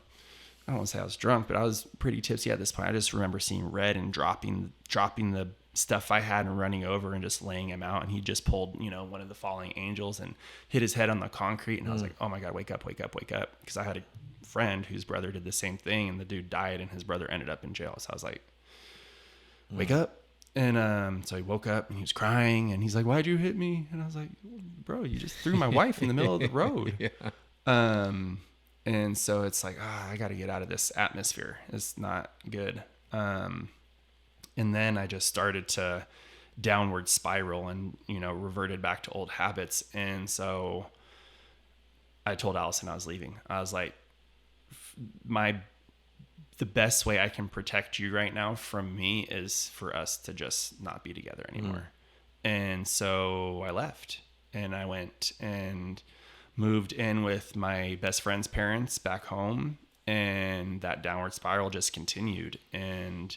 I don't want to say I was drunk, but I was pretty tipsy at this point. I just remember seeing red and dropping the stuff I had and running over and just laying him out. And he just pulled, you know, one of the falling angels and hit his head on the concrete. And I was like, oh my God, wake up, wake up, wake up. Because I had a friend whose brother did the same thing, and the dude died and his brother ended up in jail. So I was like, wake up. And so he woke up and he was crying, and he's like, why'd you hit me? And I was like, bro, you just threw my wife in the middle of the road. And so it's like, I got to get out of this atmosphere. It's not good. And then I just started to downward spiral and, you know, reverted back to old habits. And so I told Allison I was leaving. I was like, the best way I can protect you right now from me is for us to just not be together anymore. And so I left, and I went and moved in with my best friend's parents back home, and that downward spiral just continued. And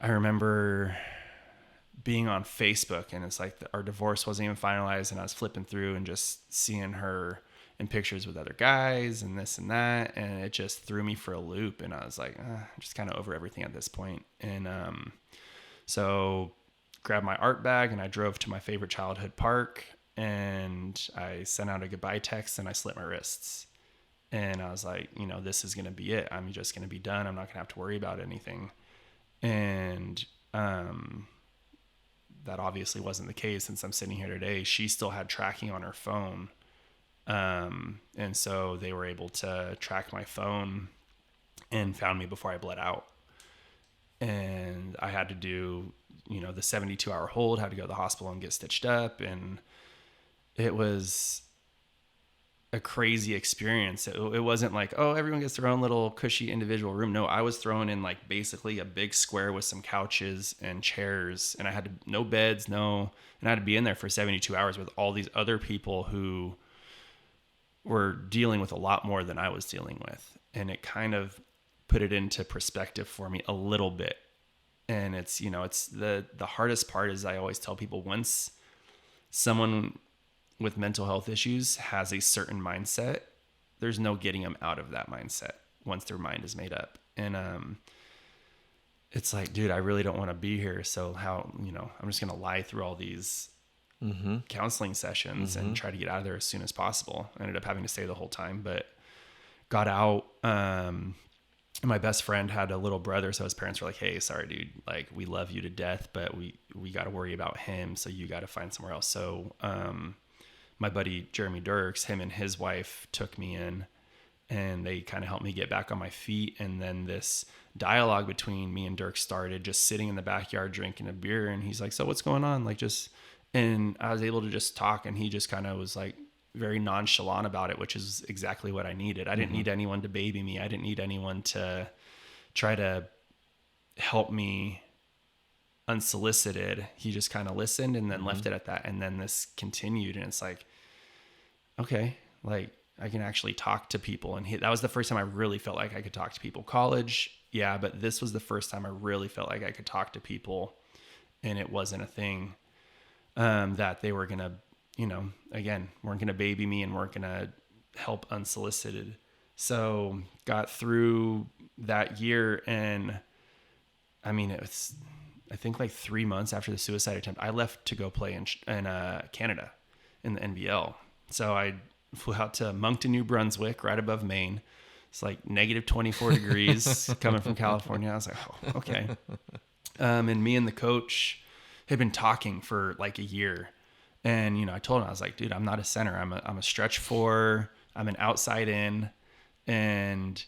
I remember being on Facebook, and it's like our divorce wasn't even finalized, and I was flipping through and just seeing her in pictures with other guys and this and that, and it just threw me for a loop. And I was like, I'm just kind of over everything at this point. And so grabbed my art bag and I drove to my favorite childhood park, and I sent out a goodbye text, and I slit my wrists. And I was like, you know, this is going to be it. I'm just going to be done. I'm not going to have to worry about anything. And that obviously wasn't the case. Since I'm sitting here today, she still had tracking on her phone. And so they were able to track my phone and found me before I bled out. And I had to do, you know, the 72-hour hold, had to go to the hospital and get stitched up. And it was a crazy experience. It wasn't like, oh, everyone gets their own little cushy individual room. No, I was thrown in like basically a big square with some couches and chairs, and I had no beds, and I had to be in there for 72 hours with all these other people who were dealing with a lot more than I was dealing with. And it kind of put it into perspective for me a little bit. And it's, you know, it's the hardest part is I always tell people, once someone with mental health issues has a certain mindset, there's no getting them out of that mindset once their mind is made up. And it's like, dude, I really don't want to be here. So how, you know, I'm just going to lie through all these counseling sessions and try to get out of there as soon as possible. I ended up having to stay the whole time, but got out. My best friend had a little brother, so his parents were like, hey, sorry, dude, like, we love you to death, but we got to worry about him, so you got to find somewhere else. So my buddy Jeremy Dirks, him and his wife took me in, and they kind of helped me get back on my feet. And then this dialogue between me and Dirk started, just sitting in the backyard drinking a beer. And he's like, so what's going on? Like, and I was able to just talk, and he just kind of was like very nonchalant about it, which is exactly what I needed. I didn't need anyone to baby me. I didn't need anyone to try to help me unsolicited. He just kind of listened and then left it at that. And then this continued, and it's like, okay, like, I can actually talk to people. And that was the first time I really felt like I could talk to people. College, yeah, but this was the first time I really felt like I could talk to people, and it wasn't a thing that they were going to, you know, again, weren't going to baby me and weren't going to help unsolicited. So got through that year, and I mean, I think like 3 months after the suicide attempt, I left to go play in Canada in the NBL. So I flew out to Moncton, New Brunswick, right above Maine. It's like negative 24 degrees coming from California. I was like, oh, okay. And me and the coach had been talking for like a year. And, I told him, I was like, dude, I'm not a center. I'm a stretch four. I'm an outside in. And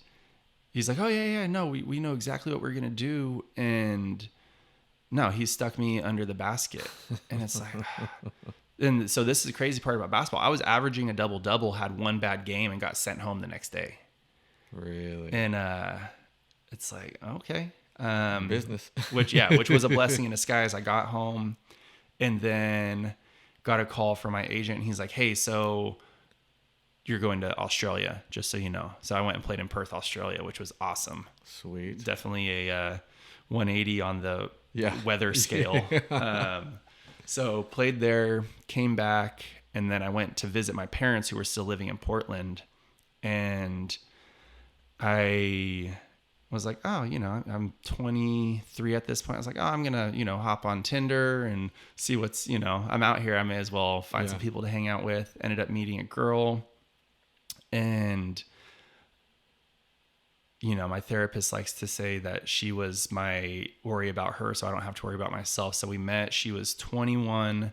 he's like, oh, yeah, no, we know exactly what we're going to do. And no, he stuck me under the basket. And it's like, and so this is the crazy part about basketball. I was averaging a double-double, had one bad game, and got sent home the next day. Really? And it's like, okay. Business. which was a blessing in disguise. I got home and then got a call from my agent. He's like, hey, so you're going to Australia, just so you know. So I went and played in Perth, Australia, which was awesome. Sweet. Definitely a 180 on the weather scale. So played there, came back, and then I went to visit my parents who were still living in Portland. And I was like, oh, I'm 23 at this point. I was like, oh, I'm going to, hop on Tinder and see what's, I'm out here. I may as well find some people to hang out with. Ended up meeting a girl. And, my therapist likes to say that she was my worry about her, so I don't have to worry about myself. So we met. She was 21,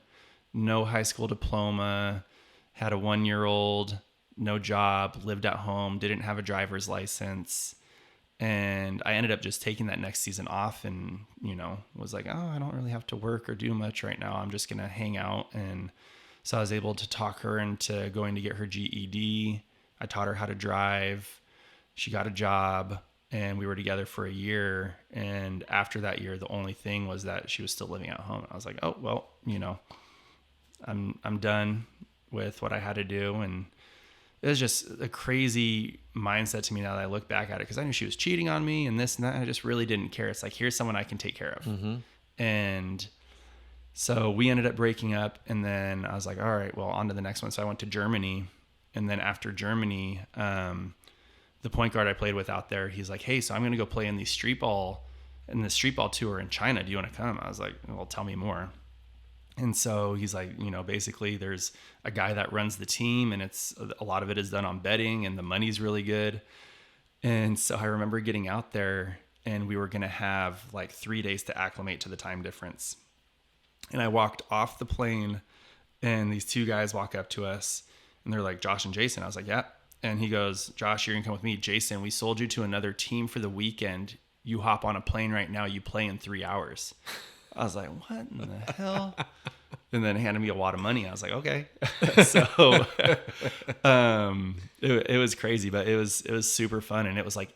no high school diploma, had a 1-year-old, no job, lived at home, didn't have a driver's license. And I ended up just taking that next season off and, was like, oh, I don't really have to work or do much right now. I'm just going to hang out. And so I was able to talk her into going to get her GED. I taught her how to drive. She got a job and we were together for a year. And after that year, the only thing was that she was still living at home. I was like, oh, well, I'm done with what I had to do. And it was just a crazy mindset to me now that I look back at it, because I knew she was cheating on me and this and that. And I just really didn't care. It's like, here's someone I can take care of. Mm-hmm. And so we ended up breaking up. And then I was like, all right, well, on to the next one. So I went to Germany. And then after Germany, the point guard I played with out there, he's like, hey, so I'm going to go play in the street ball tour in China. Do you want to come? I was like, well, tell me more. And so he's like, basically there's a guy that runs the team and a lot of it is done on betting and the money's really good. And so I remember getting out there and we were going to have like 3 days to acclimate to the time difference. And I walked off the plane and these two guys walk up to us and they're like, Josh and Jason. I was like, yeah. And he goes, Josh, you're going to come with me. Jason, we sold you to another team for the weekend. You hop on a plane right now. You play in 3 hours. I was like, what in the hell? And then handed me a wad of money. I was like, okay. So it was crazy, but it was super fun. And it was like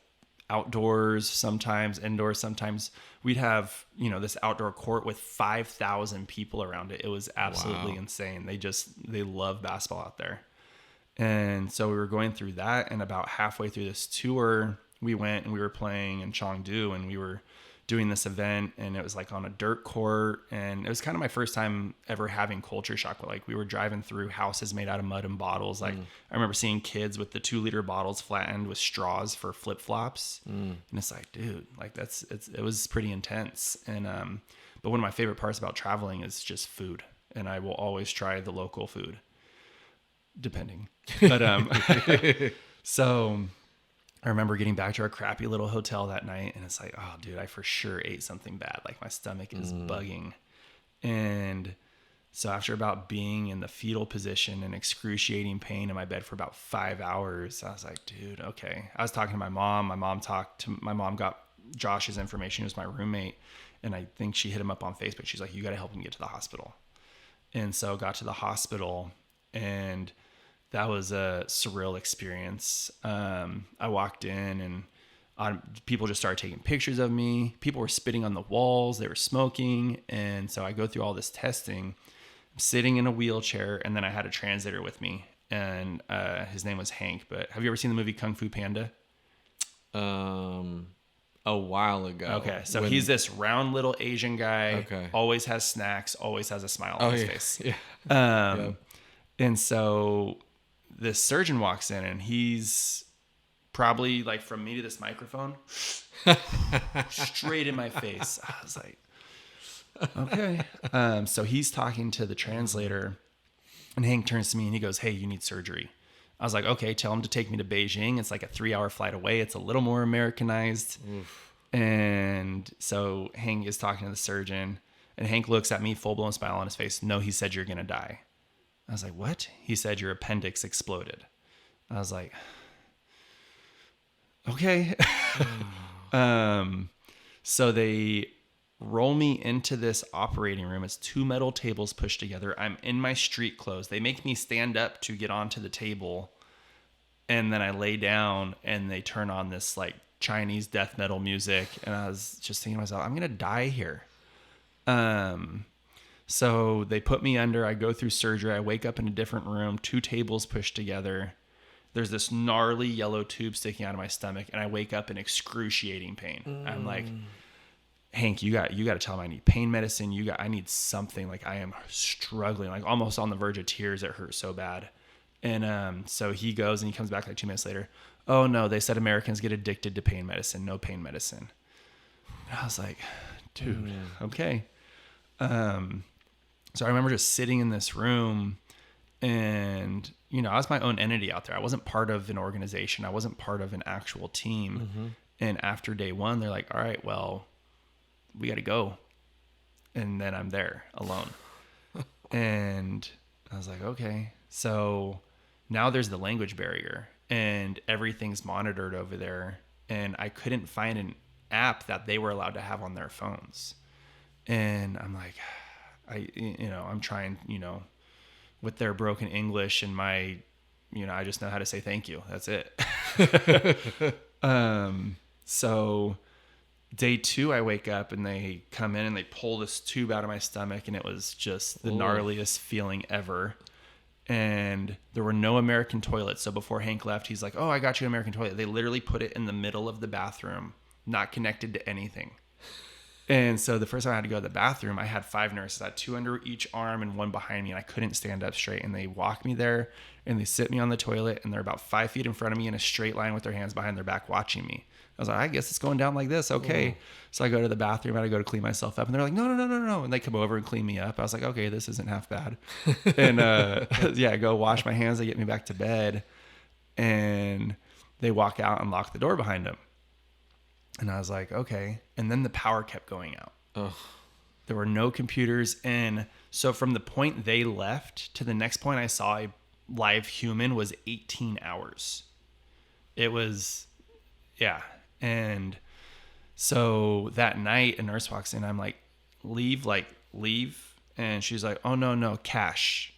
outdoors, sometimes indoors, sometimes we'd have, this outdoor court with 5,000 people around it. It was absolutely insane. They love basketball out there. And so we were going through that. And about halfway through this tour, we went and we were playing in Chengdu and we were doing this event and it was like on a dirt court. And it was kind of my first time ever having culture shock. But like we were driving through houses made out of mud and bottles. Like I remember seeing kids with the 2-liter bottles flattened with straws for flip flops. And it's like, dude, like it was pretty intense. And, but one of my favorite parts about traveling is just food. And I will always try the local food, depending. But, so I remember getting back to our crappy little hotel that night and it's like, oh dude, I for sure ate something bad. Like my stomach is bugging. And so after about being in the fetal position and excruciating pain in my bed for about 5 hours, I was like, dude, okay. I was talking to my mom. My mom got Josh's information. He was my roommate. And I think she hit him up on Facebook. She's like, you got to help him get to the hospital. And so got to the hospital and that was a surreal experience. I walked in and people just started taking pictures of me. People were spitting on the walls. They were smoking. And so I go through all this testing. I'm sitting in a wheelchair and then I had a translator with me. And his name was Hank. But have you ever seen the movie Kung Fu Panda? A while ago. Okay, so he's this round little Asian guy. Okay. Always has snacks. Always has a smile on his face. Yeah. And so this surgeon walks in and he's probably like from me to this microphone straight in my face. I was like, Okay. So he's talking to the translator, and Hank turns to me and he goes, "Hey, you need surgery." I was like, "Okay, tell him to take me to Beijing. It's like a 3-hour flight away. It's a little more Americanized." Oof. And so Hank is talking to the surgeon, and Hank looks at me, full blown smile on his face. "No, he said you're going to die." I was like, "What?" He said your appendix exploded. I was like, "Okay." So they roll me into this operating room. It's 2 metal tables pushed together. I'm in my street clothes. They make me stand up to get onto the table. And then I lay down and they turn on this like Chinese death metal music. And I was just thinking to myself, I'm going to die here. So they put me under. I go through surgery. I wake up in a different room, 2 tables pushed together. There's this gnarly yellow tube sticking out of my stomach. And I wake up in excruciating pain. I'm like, "Hank, you got to tell him I need pain medicine. I need something. Like I am struggling, like almost on the verge of tears. It hurts so bad." And so he goes and he comes back like 2 minutes later. "Oh no, they said Americans get addicted to pain medicine. No pain medicine." And I was like, "Dude, okay." So I remember just sitting in this room, and I was my own entity out there. I wasn't part of an organization. I wasn't part of an actual team. And after day 1, they're like, "All right, well, we got to go." And then I'm there alone. And I was like, okay. So now there's the language barrier and everything's monitored over there. And I couldn't find an app that they were allowed to have on their phones. And I'm like, I'm trying, with their broken English and my, I just know how to say thank you. That's it. So day 2, I wake up and they come in and they pull this tube out of my stomach, and it was just the gnarliest feeling ever. And there were no American toilets. So before Hank left, he's like, "Oh, I got you an American toilet." They literally put it in the middle of the bathroom, not connected to anything. And so the first time I had to go to the bathroom, I had 5 nurses. I had 2 under each arm and 1 behind me, and I couldn't stand up straight. And they walk me there and they sit me on the toilet, and they're about 5 feet in front of me in a straight line with their hands behind their back watching me. I was like, I guess it's going down like this. Okay. So I go to the bathroom and I go to clean myself up, and they're like, no, no, no, no, no. And they come over and clean me up. I was like, okay, this isn't half bad. And I go wash my hands. They get me back to bed, and they walk out and lock the door behind them. And I was like, okay. And then the power kept going out. Oh. There were no computers. And so from the point they left to the next point I saw a live human was 18 hours. It was, yeah. And so that night a nurse walks in. I'm like, leave. And she's like, "Oh, no, cash."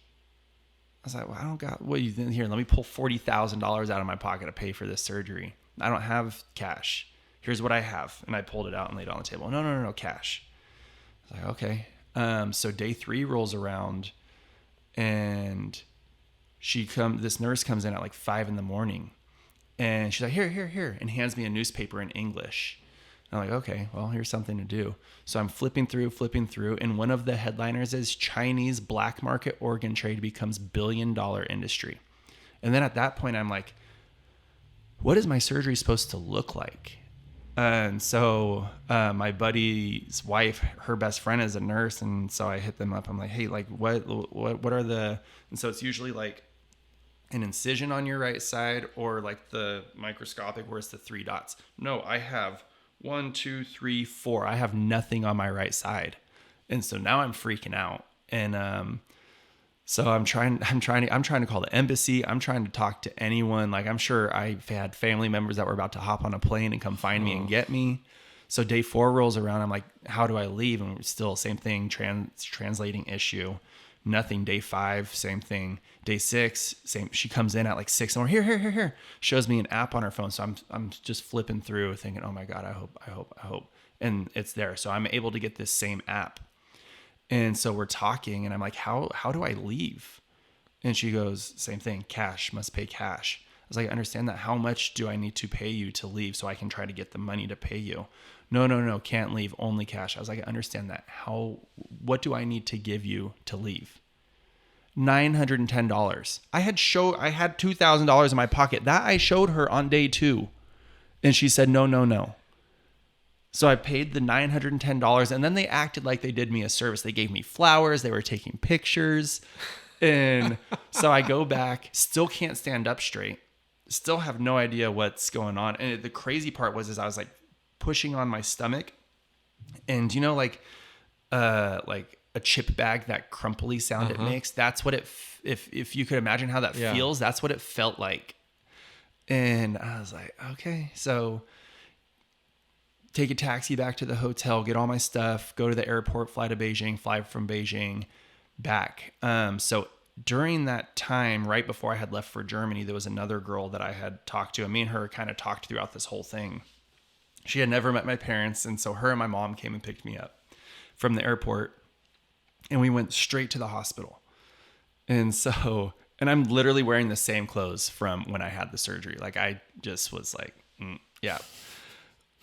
I was like, "Well, I don't got, what are you doing here? Let me pull $40,000 out of my pocket to pay for this surgery. I don't have cash. Here's what I have." And I pulled it out and laid it on the table. No, cash. I was like, okay. So day 3 rolls around, and this nurse comes in at like 5 a.m. and she's like, here, and hands me a newspaper in English. And I'm like, okay, well, here's something to do. So I'm flipping through, and one of the headliners is Chinese black market organ trade becomes $1 billion industry. And then at that point, I'm like, what is my surgery supposed to look like? And so my buddy's wife, her best friend is a nurse, and so I hit them up. I'm like, hey, like what are the? And so it's usually like an incision on your right side, or like the microscopic where it's the 3 dots. No, I have 1, 2, 3, 4. I have nothing on my right side, and so now I'm freaking out. And so I'm trying to call the embassy. I'm trying to talk to anyone. Like, I'm sure I had family members that were about to hop on a plane and come find me and get me. So day 4 rolls around. I'm like, how do I leave? And still same thing, translating issue. Nothing. Day 5, same thing. Day 6, same. She comes in at like 6 and we're here. Shows me an app on her phone. So I'm just flipping through thinking, oh my God, I hope. And it's there. So I'm able to get this same app. And so we're talking, and I'm like, how do I leave? And she goes, same thing, cash, must pay cash. I was like, I understand that. How much do I need to pay you to leave so I can try to get the money to pay you? No, can't leave, only cash. I was like, I understand that. What do I need to give you to leave? $910. I had $2,000 in my pocket. That I showed her on day 2. And she said, no. So I paid the $910, and then they acted like they did me a service. They gave me flowers. They were taking pictures. And so I go back, still can't stand up straight, still have no idea what's going on. And the crazy part was I was like pushing on my stomach, and like a chip bag, that crumply sound it makes. That's what if you could imagine how that feels, that's what it felt like. And I was like, okay, so take a taxi back to the hotel, get all my stuff, go to the airport, fly to Beijing, fly from Beijing back. So during that time, right before I had left for Germany, there was another girl that I had talked to, and me and her kind of talked throughout this whole thing. She had never met my parents, and so her and my mom came and picked me up from the airport, and we went straight to the hospital. And I'm literally wearing the same clothes from when I had the surgery. Like, I just was like, yeah,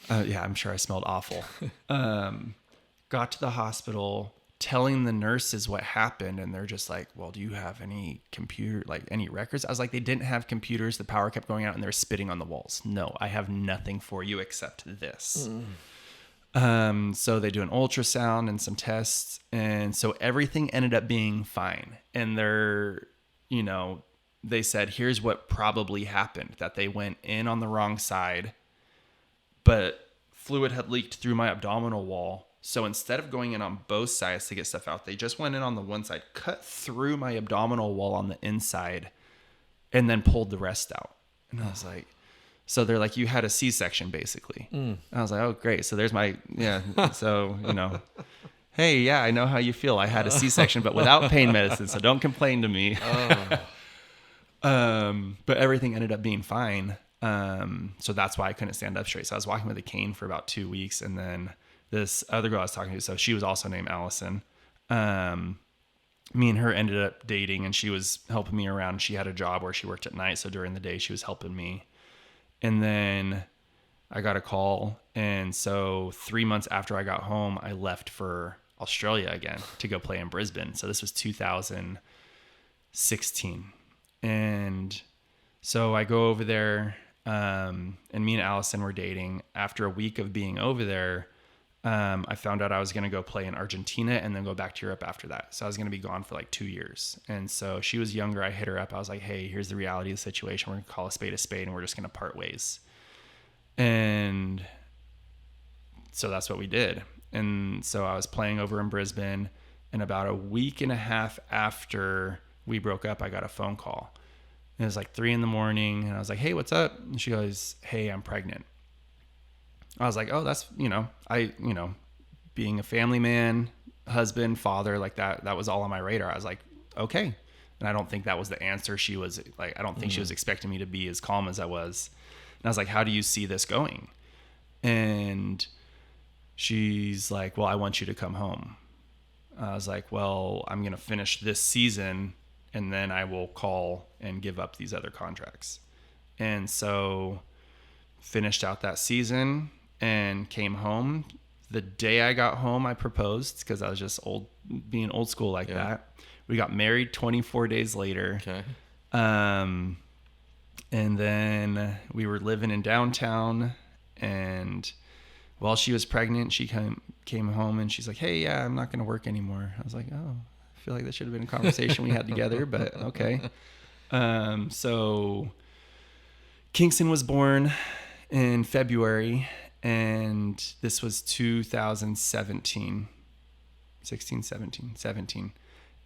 I'm sure I smelled awful. Got to the hospital, telling the nurses what happened, and they're just like, well, do you have any any records? I was like, they didn't have computers. The power kept going out, and they're spitting on the walls. No, I have nothing for you except this. So they do an ultrasound and some tests, and so everything ended up being fine. And they said, here's what probably happened, that they went in on the wrong side, but fluid had leaked through my abdominal wall. So instead of going in on both sides to get stuff out, they just went in on the one side, cut through my abdominal wall on the inside, and then pulled the rest out. And I was like, so they're like, you had a C-section basically. And I was like, oh, great. So there's my, so, hey, yeah, I know how you feel. I had a C-section, but without pain medicine. So don't complain to me. But everything ended up being fine. So that's why I couldn't stand up straight. So I was walking with a cane for about 2 weeks. And then this other girl I was talking to, so she was also named Allison. Me and her ended up dating, and she was helping me around. She had a job where she worked at night. So during the day she was helping me. And then I got a call. And so 3 months after I got home, I left for Australia again to go play in Brisbane. So this was 2016. And so I go over there, and me and Allison were dating. After a week of being over there, I found out I was going to go play in Argentina and then go back to Europe after that. So I was going to be gone for like 2 years. And so she was younger. I hit her up. I was like, hey, here's the reality of the situation. We're going to call a spade, and we're just going to part ways. And so that's what we did. And so I was playing over in Brisbane, and about a week and a half after we broke up, I got a phone call. And it was like 3 a.m, and I was like, hey, what's up? And she goes, hey, I'm pregnant. I was like, oh, that's, being a family man, husband, father, like that was all on my radar. I was like, okay. And I don't think that was the answer. She was like, I don't think she was expecting me to be as calm as I was. And I was like, how do you see this going? And she's like, well, I want you to come home. I was like, well, I'm going to finish this season, and then I will call and give up these other contracts. And so finished out that season and came home. The day I got home, I proposed, because I was just being old school like that. We got married 24 days later. Okay. And then we were living in downtown, and while she was pregnant, she came home, and she's like, hey, yeah, I'm not going to work anymore. I was like, oh, I feel like that should have been a conversation we had together, but okay. So Kingston was born in February, and this was 2017.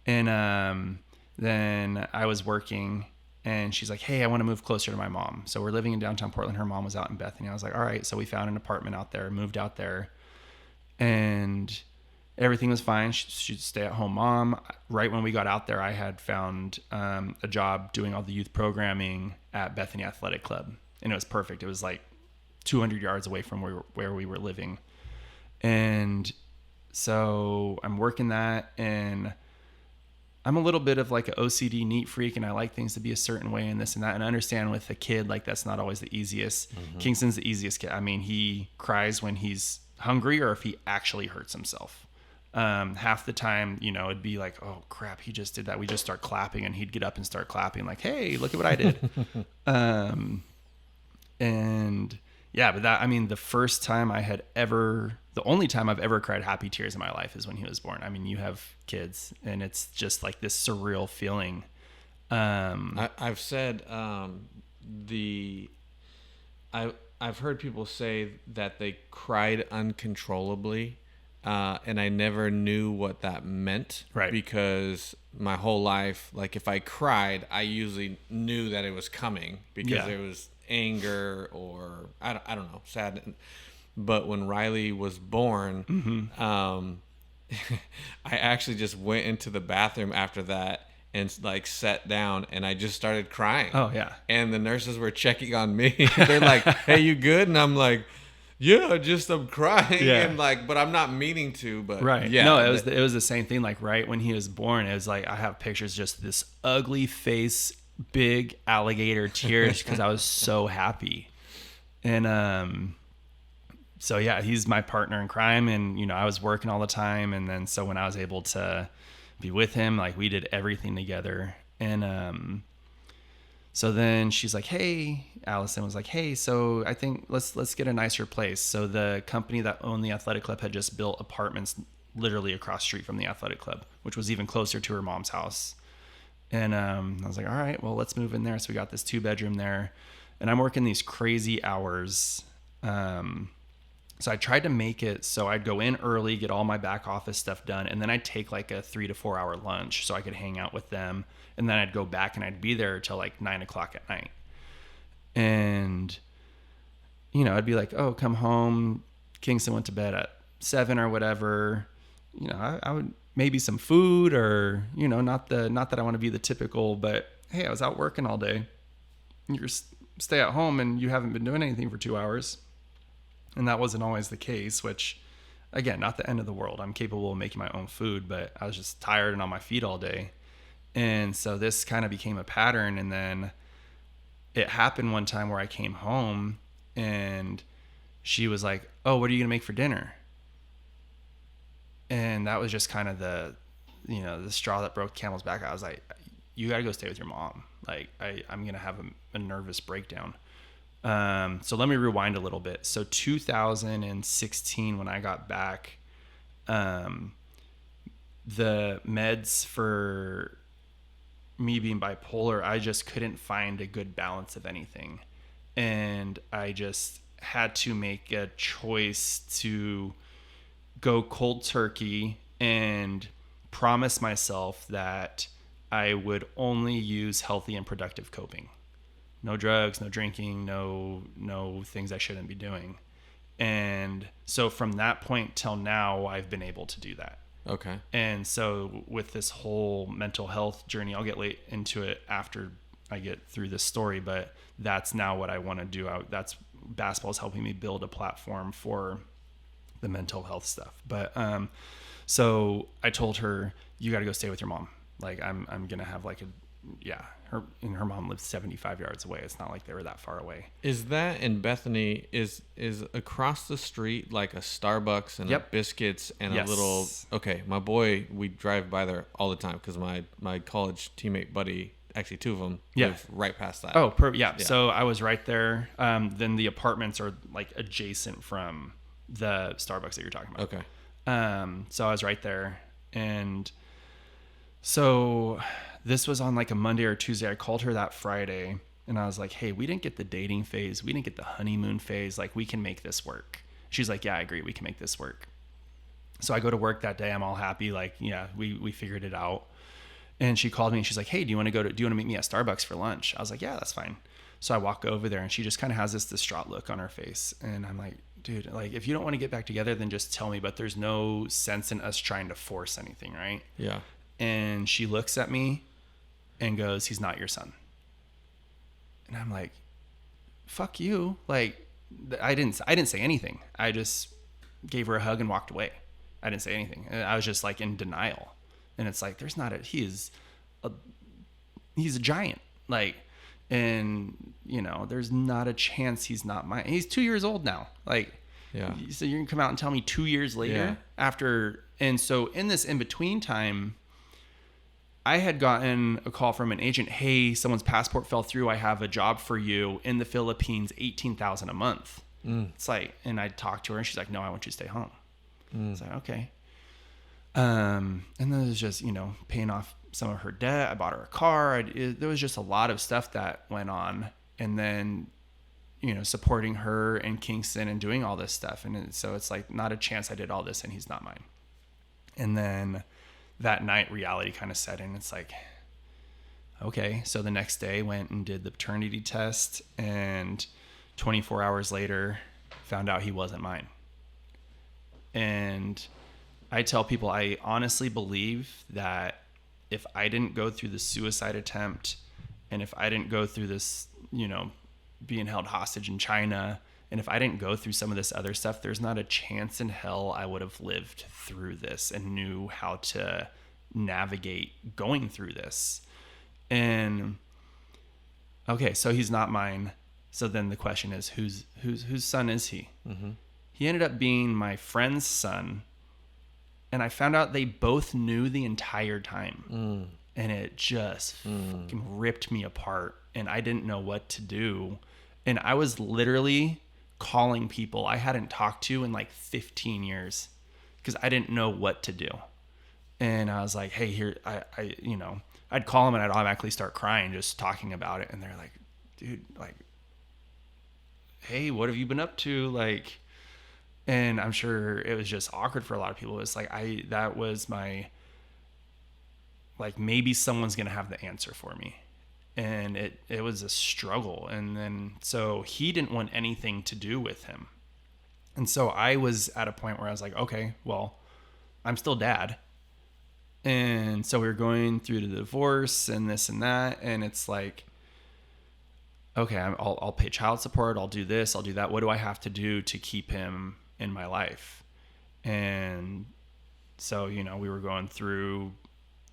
And then I was working, and she's like, hey, I want to move closer to my mom. So we're living in downtown Portland. Her mom was out in Bethany. I was like, all right. So we found an apartment out there, moved out there, and everything was fine. She'd stay at home mom. Right when we got out there, I had found a job doing all the youth programming at Bethany Athletic Club. And it was perfect. It was like 200 yards away from where we were living. And so I'm working that, and I'm a little bit of like an OCD neat freak, and I like things to be a certain way and this and that. And I understand with a kid, like that's not always the easiest. Mm-hmm. Kingston's the easiest kid. I mean, he cries when he's hungry or if he actually hurts himself. Half the time, it'd be like, oh crap, he just did that. We just start clapping, and he'd get up and start clapping like, hey, look at what I did. And Yeah, but that, I mean, the only time I've ever cried happy tears in my life is when he was born. I mean, you have kids, and it's just like this surreal feeling. I've said the I've heard people say that they cried uncontrollably, and I never knew what that meant. Right. Because my whole life, like if I cried, I usually knew that it was coming because it was anger or I don't know, sad. But when Riley was born, I actually just went into the bathroom after that and like sat down and I just started crying. Oh yeah. And the nurses were checking on me. They're like, "Hey, you good?" And I'm like, "Yeah, just I'm crying." Yeah. And like, but I'm not meaning to. But Right. yeah, No, it was the same thing. Like right when he was born, it was like I have pictures, just this ugly face, big alligator tears because I was so happy. And so yeah, he's my partner in crime, and you know I was working all the time, and then so when I was able to be with him, like we did everything together. And so then she's like, "Hey," Allison was like, "Hey, so I think let's get a nicer place." So the company that owned the athletic club had just built apartments literally across the street from the athletic club, which was even closer to her mom's house. And I was like, "All right, well, let's move in there." So we got this 2-bedroom there, and I'm working these crazy hours. So I tried to make it so I'd go in early, get all my back office stuff done, and then I'd take like a 3 to 4 hour lunch so I could hang out with them. And then I'd go back and I'd be there till like 9 o'clock at night. And, you know, I'd be like, "Oh, come home." Kingston went to bed at 7 or whatever. You know, I would maybe some food or, you know, not that I want to be the typical, but hey, I was out working all day. You're stay at home and you haven't been doing anything for 2 hours. And that wasn't always the case, which, again, not the end of the world. I'm capable of making my own food, but I was just tired and on my feet all day. And so this kind of became a pattern. And then it happened one time where I came home and she was like, "Oh, what are you going to make for dinner?" And that was just kind of the straw that broke the camel's back. I was like, "You got to go stay with your mom. Like, I'm going to have a nervous breakdown." So let me rewind a little bit. So 2016, when I got back, the meds for me being bipolar, I just couldn't find a good balance of anything. And I just had to make a choice to go cold turkey and promise myself that I would only use healthy and productive coping. No drugs, no drinking, no things I shouldn't be doing. And so from that point till now, I've been able to do that. Okay. And so with this whole mental health journey, I'll get late into it after I get through this story, but that's now what I want to do. That's basketball is helping me build a platform for the mental health stuff. But so I told her, "You got to go stay with your mom. Like I'm going to have like her mom lives 75 yards away. It's not like they were that far away." Is that in Bethany? Is across the street like a Starbucks and a biscuits and a little? Okay, my boy, we drive by there all the time because my college teammate buddy, actually 2 of them, live right past that. Oh, yeah. So I was right there. Then the apartments are like adjacent from the Starbucks that you're talking about. Okay. So I was right there, and so this was on like a Monday or Tuesday. I called her that Friday and I was like, "Hey, we didn't get the dating phase. We didn't get the honeymoon phase. Like, we can make this work." She's like, "Yeah, I agree. We can make this work." So I go to work that day. I'm all happy. Like, yeah, we figured it out. And she called me and she's like, "Hey, do you want to meet me at Starbucks for lunch?" I was like, "Yeah, that's fine." So I walk over there and she just kind of has this distraught look on her face. And I'm like, "Dude, like, if you don't want to get back together, then just tell me, but there's no sense in us trying to force anything, right?" Yeah. And she looks at me and goes, "He's not your son." And I'm like, "Fuck you." Like, I didn't say anything. I just gave her a hug and walked away. I didn't say anything. I was just like in denial. And it's like, he's a giant. Like, and you know, there's not a chance he's not mine. He's 2 years old now. Like, yeah. So you're gonna come out and tell me 2 years later after. And so in this in between time, I had gotten a call from an agent. "Hey, someone's passport fell through. I have a job for you in the Philippines, $18,000 a month." It's like, and I talked to her and she's like, no, I want you to stay home. It's like, okay. And then there's just, paying off some of her debt. I bought her a car. There was just a lot of stuff that went on. And then, supporting her and Kingston and doing all this stuff. And so it's like, not a chance I did all this and he's not mine. And then that night reality kind of set in. It's like, okay. So the next day went and did the paternity test, and 24 hours later found out he wasn't mine. And I tell people, I honestly believe that if I didn't go through the suicide attempt, and if I didn't go through this, being held hostage in China, and if I didn't go through some of this other stuff, there's not a chance in hell I would have lived through this and knew how to navigate going through this. And okay, so he's not mine. So then the question is, whose son is he? Mm-hmm. He ended up being my friend's son. And I found out they both knew the entire time. And it just fucking ripped me apart. And I didn't know what to do. And I was literally calling people I hadn't talked to in like 15 years because I didn't know what to do. And I was like, hey, here, I'd call them and I'd automatically start crying just talking about it. And they're like, dude, like, hey, what have you been up to? Like, and I'm sure it was just awkward for a lot of people. It's like, that was my, like, maybe someone's going to have the answer for me. And it was a struggle. And then, so he didn't want anything to do with him. And so I was at a point where I was like, okay, well, I'm still dad. And so we were going through the divorce and this and that. And it's like, okay, I'll pay child support. I'll do this. I'll do that. What do I have to do to keep him in my life? And so, we were going through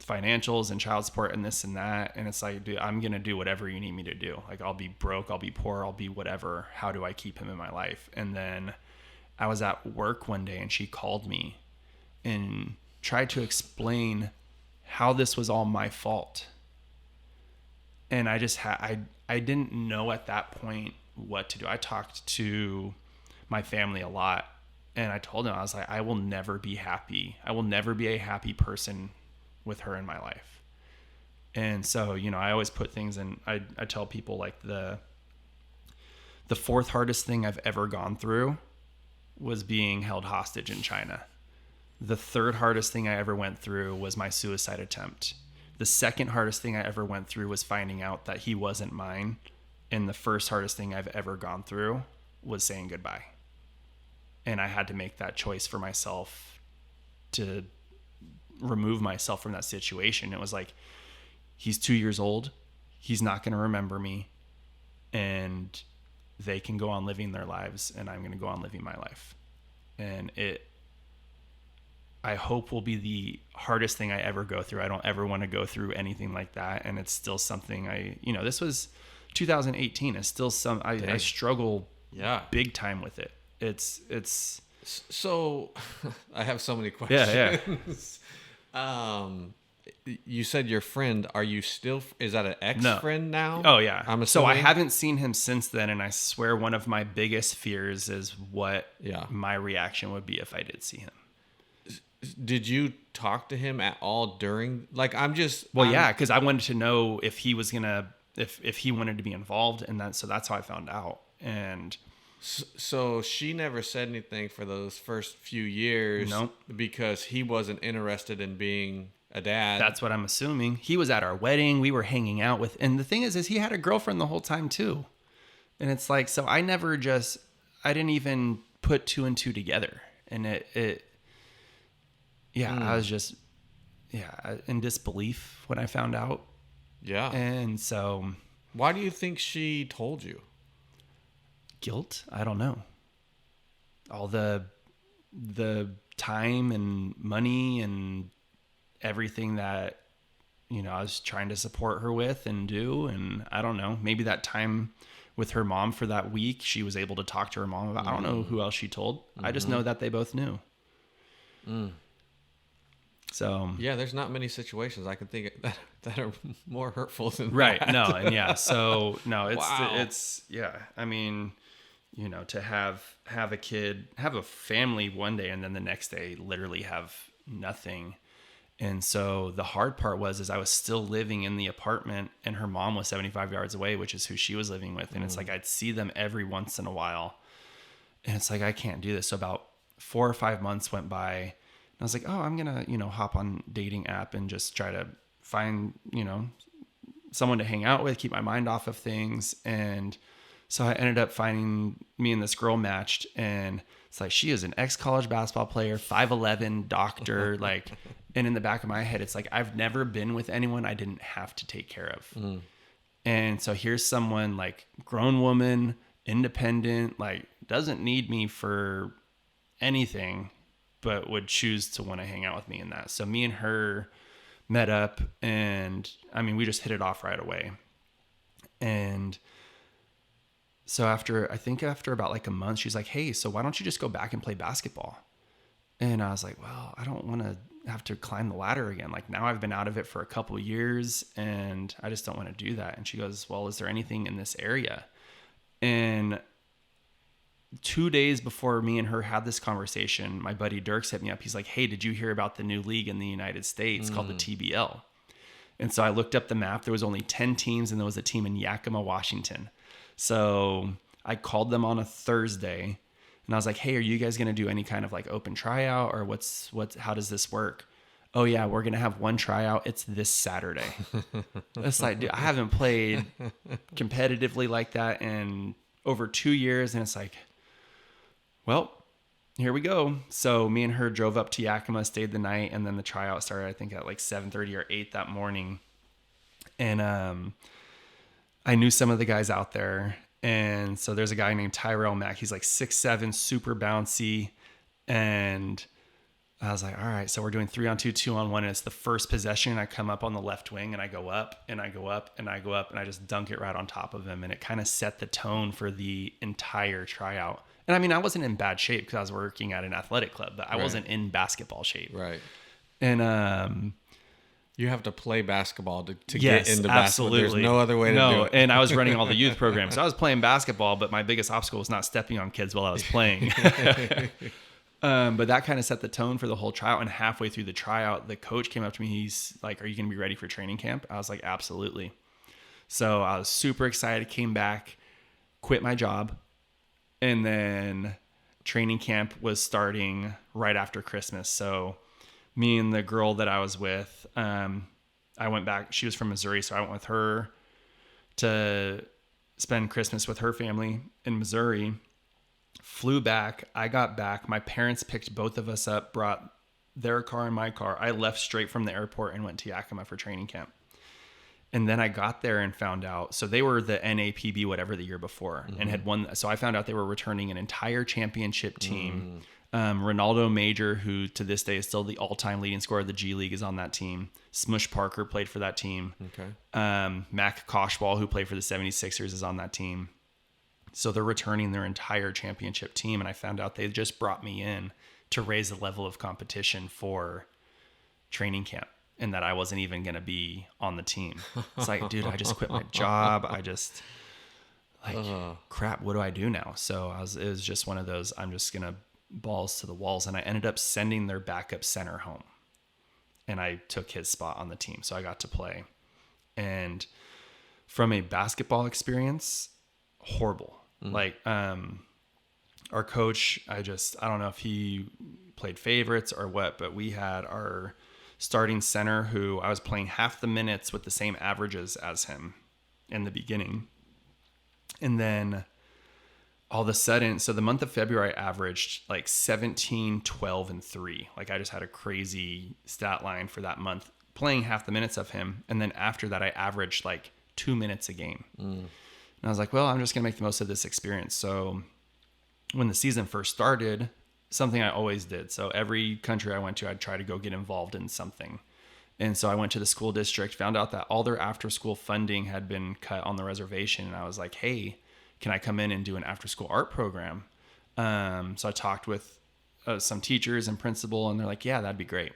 financials and child support and this and that. And it's like, dude, I'm going to do whatever you need me to do. Like, I'll be broke. I'll be poor. I'll be whatever. How do I keep him in my life? And then I was at work one day and she called me and tried to explain how this was all my fault. And I just I didn't know at that point what to do. I talked to my family a lot, and I told them, I was like, I will never be happy. I will never be a happy person with her in my life. And so, I always put things in, I tell people like the fourth hardest thing I've ever gone through was being held hostage in China. The third hardest thing I ever went through was my suicide attempt. The second hardest thing I ever went through was finding out that he wasn't mine. And the first hardest thing I've ever gone through was saying goodbye. And I had to make that choice for myself to remove myself from that situation. It was like, he's 2 years old. He's not going to remember me. And they can go on living their lives, and I'm going to go on living my life. And I hope will be the hardest thing I ever go through. I don't ever want to go through anything like that. And it's still something this was 2018. It's still I struggle big time with it. It's so I have so many questions. Yeah. You said your friend, are you still, is that an ex-friend now? Oh yeah. I'm assuming. So I haven't seen him since then. And I swear one of my biggest fears is what my reaction would be if I did see him. Did you talk to him at all during, because I wanted to know if he was gonna, if he wanted to be involved, and so that's how I found out. And so she never said anything for those first few years. Nope. Because he wasn't interested in being a dad. That's what I'm assuming. He was at our wedding. We were hanging out with, and the thing is he had a girlfriend the whole time too. And it's like, so I didn't even put two and two together. And I was just, in disbelief when I found out. Yeah. And so. Why do you think she told you? Guilt? I don't know. All the time and money and everything that, I was trying to support her with and do. And I don't know, maybe that time with her mom for that week, she was able to talk to her mom about, I don't know who else she told. I just know that they both knew. So there's not many situations I can think of that are more hurtful than right. that. No, and so no, it's wow. it's I mean, you know, to have a kid, have a family one day, and then the next day literally have nothing. And so the hard part is I was still living in the apartment, and her mom was 75 yards away, which is who she was living with. And it's like, I'd see them every once in a while, and it's like, I can't do this. So about 4 or 5 months went by, and I was like, oh, I'm going to, you know, hop on dating app and just try to find, you know, someone to hang out with, keep my mind off of things. And so I ended up finding, me and this girl matched, and it's like, she is an ex-college basketball player, 5'11", doctor, like, and in the back of my head, it's like, I've never been with anyone I didn't have to take care of. And so here's someone like grown woman, independent, like doesn't need me for anything, but would choose to want to hang out with me in that. So me and her met up, and I mean, we just hit it off right away. And so after about like a month, she's like, hey, so why don't you just go back and play basketball? And I was like, well, I don't want to have to climb the ladder again. Like, now I've been out of it for a couple of years, and I just don't want to do that. And she goes, well, is there anything in this area? And 2 days before me and her had this conversation, my buddy Dirk hit me up. He's like, hey, did you hear about the new league in the United States called the TBL? And so I looked up the map. There was only 10 teams, and there was a team in Yakima, Washington. So I called them on a Thursday, and I was like, hey, are you guys going to do any kind of like open tryout, or how does this work? Oh yeah, we're going to have one tryout. It's this Saturday. It's like, dude, I haven't played competitively like that in over 2 years. And it's like, well, here we go. So me and her drove up to Yakima, stayed the night, and then the tryout started, I think, at like 7:30 or 8 that morning. And I knew some of the guys out there. And so there's a guy named Tyrell Mack. He's like 6'7", super bouncy. And I was like, all right, so we're doing 3-on-2, 2-on-1. And it's the first possession. I come up on the left wing, and I go up and I go up and I go up, and I just dunk it right on top of him. And it kind of set the tone for the entire tryout. And I mean, I wasn't in bad shape because I was working at an athletic club, but I wasn't in basketball shape. Right. And you have to play basketball to yes, get into absolutely. basketball. There's no other way to do it. And I was running all the youth programs. So I was playing basketball, but my biggest obstacle was not stepping on kids while I was playing. But that kind of set the tone for the whole tryout. And halfway through the tryout, the coach came up to me. He's like, are you going to be ready for training camp? I was like, absolutely. So I was super excited, came back, quit my job. And then training camp was starting right after Christmas. So me and the girl that I was with, I went back. She was from Missouri, so I went with her to spend Christmas with her family in Missouri. Flew back. I got back. My parents picked both of us up, brought their car and my car. I left straight from the airport and went to Yakima for training camp. And then I got there and found out, so they were the NAPB whatever the year before, and had won. So I found out they were returning an entire championship team. Ronaldo Major, who to this day is still the all-time leading scorer of the G League, is on that team. Smush Parker played for that team. Okay. Mac Koshwal, who played for the 76ers, is on that team. So they're returning their entire championship team, and I found out they just brought me in to raise the level of competition for training camp, and that I wasn't even going to be on the team. It's like, dude, I just quit my job. I just crap, what do I do now? So it was just one of those, I'm just going to balls to the walls. And I ended up sending their backup center home, and I took his spot on the team. So I got to play. And from a basketball experience, horrible. Like, our coach, I don't know if he played favorites or what, but we had our starting center who I was playing half the minutes with the same averages as him in the beginning. And then all of a sudden, so the month of February, I averaged like 17, 12, and 3. Like, I just had a crazy stat line for that month playing half the minutes of him. And then after that, I averaged like 2 minutes a game. And I was like, well, I'm just going to make the most of this experience. So when the season first started, something I always did. So every country I went to, I'd try to go get involved in something. And so I went to the school district, found out that all their after school funding had been cut on the reservation. And I was like, hey, can I come in and do an after school art program? So I talked with some teachers and principal, and they're like, yeah, that'd be great.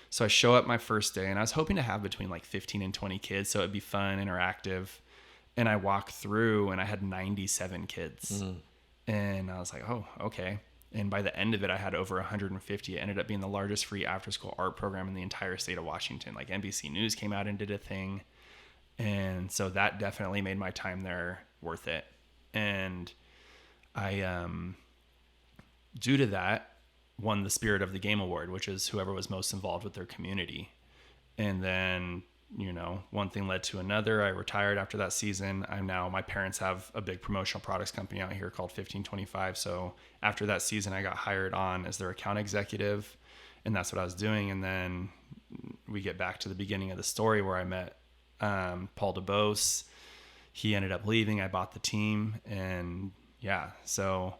So I show up my first day, and I was hoping to have between like 15 and 20 kids. So it'd be fun, interactive. And I walk through, and I had 97 kids. And I was like, oh, okay. And by the end of it, I had over 150. It ended up being the largest free after school art program in the entire state of Washington. Like NBC News came out and did a thing. And so that definitely made my time there worth it. And I, due to that, won the Spirit of the Game Award, which is whoever was most involved with their community. And then, one thing led to another. I retired after that season. My parents have a big promotional products company out here called 1525. So after that season, I got hired on as their account executive, and that's what I was doing. And then we get back to the beginning of the story where I met Paul DeBose. He ended up leaving. I bought the team, and yeah, so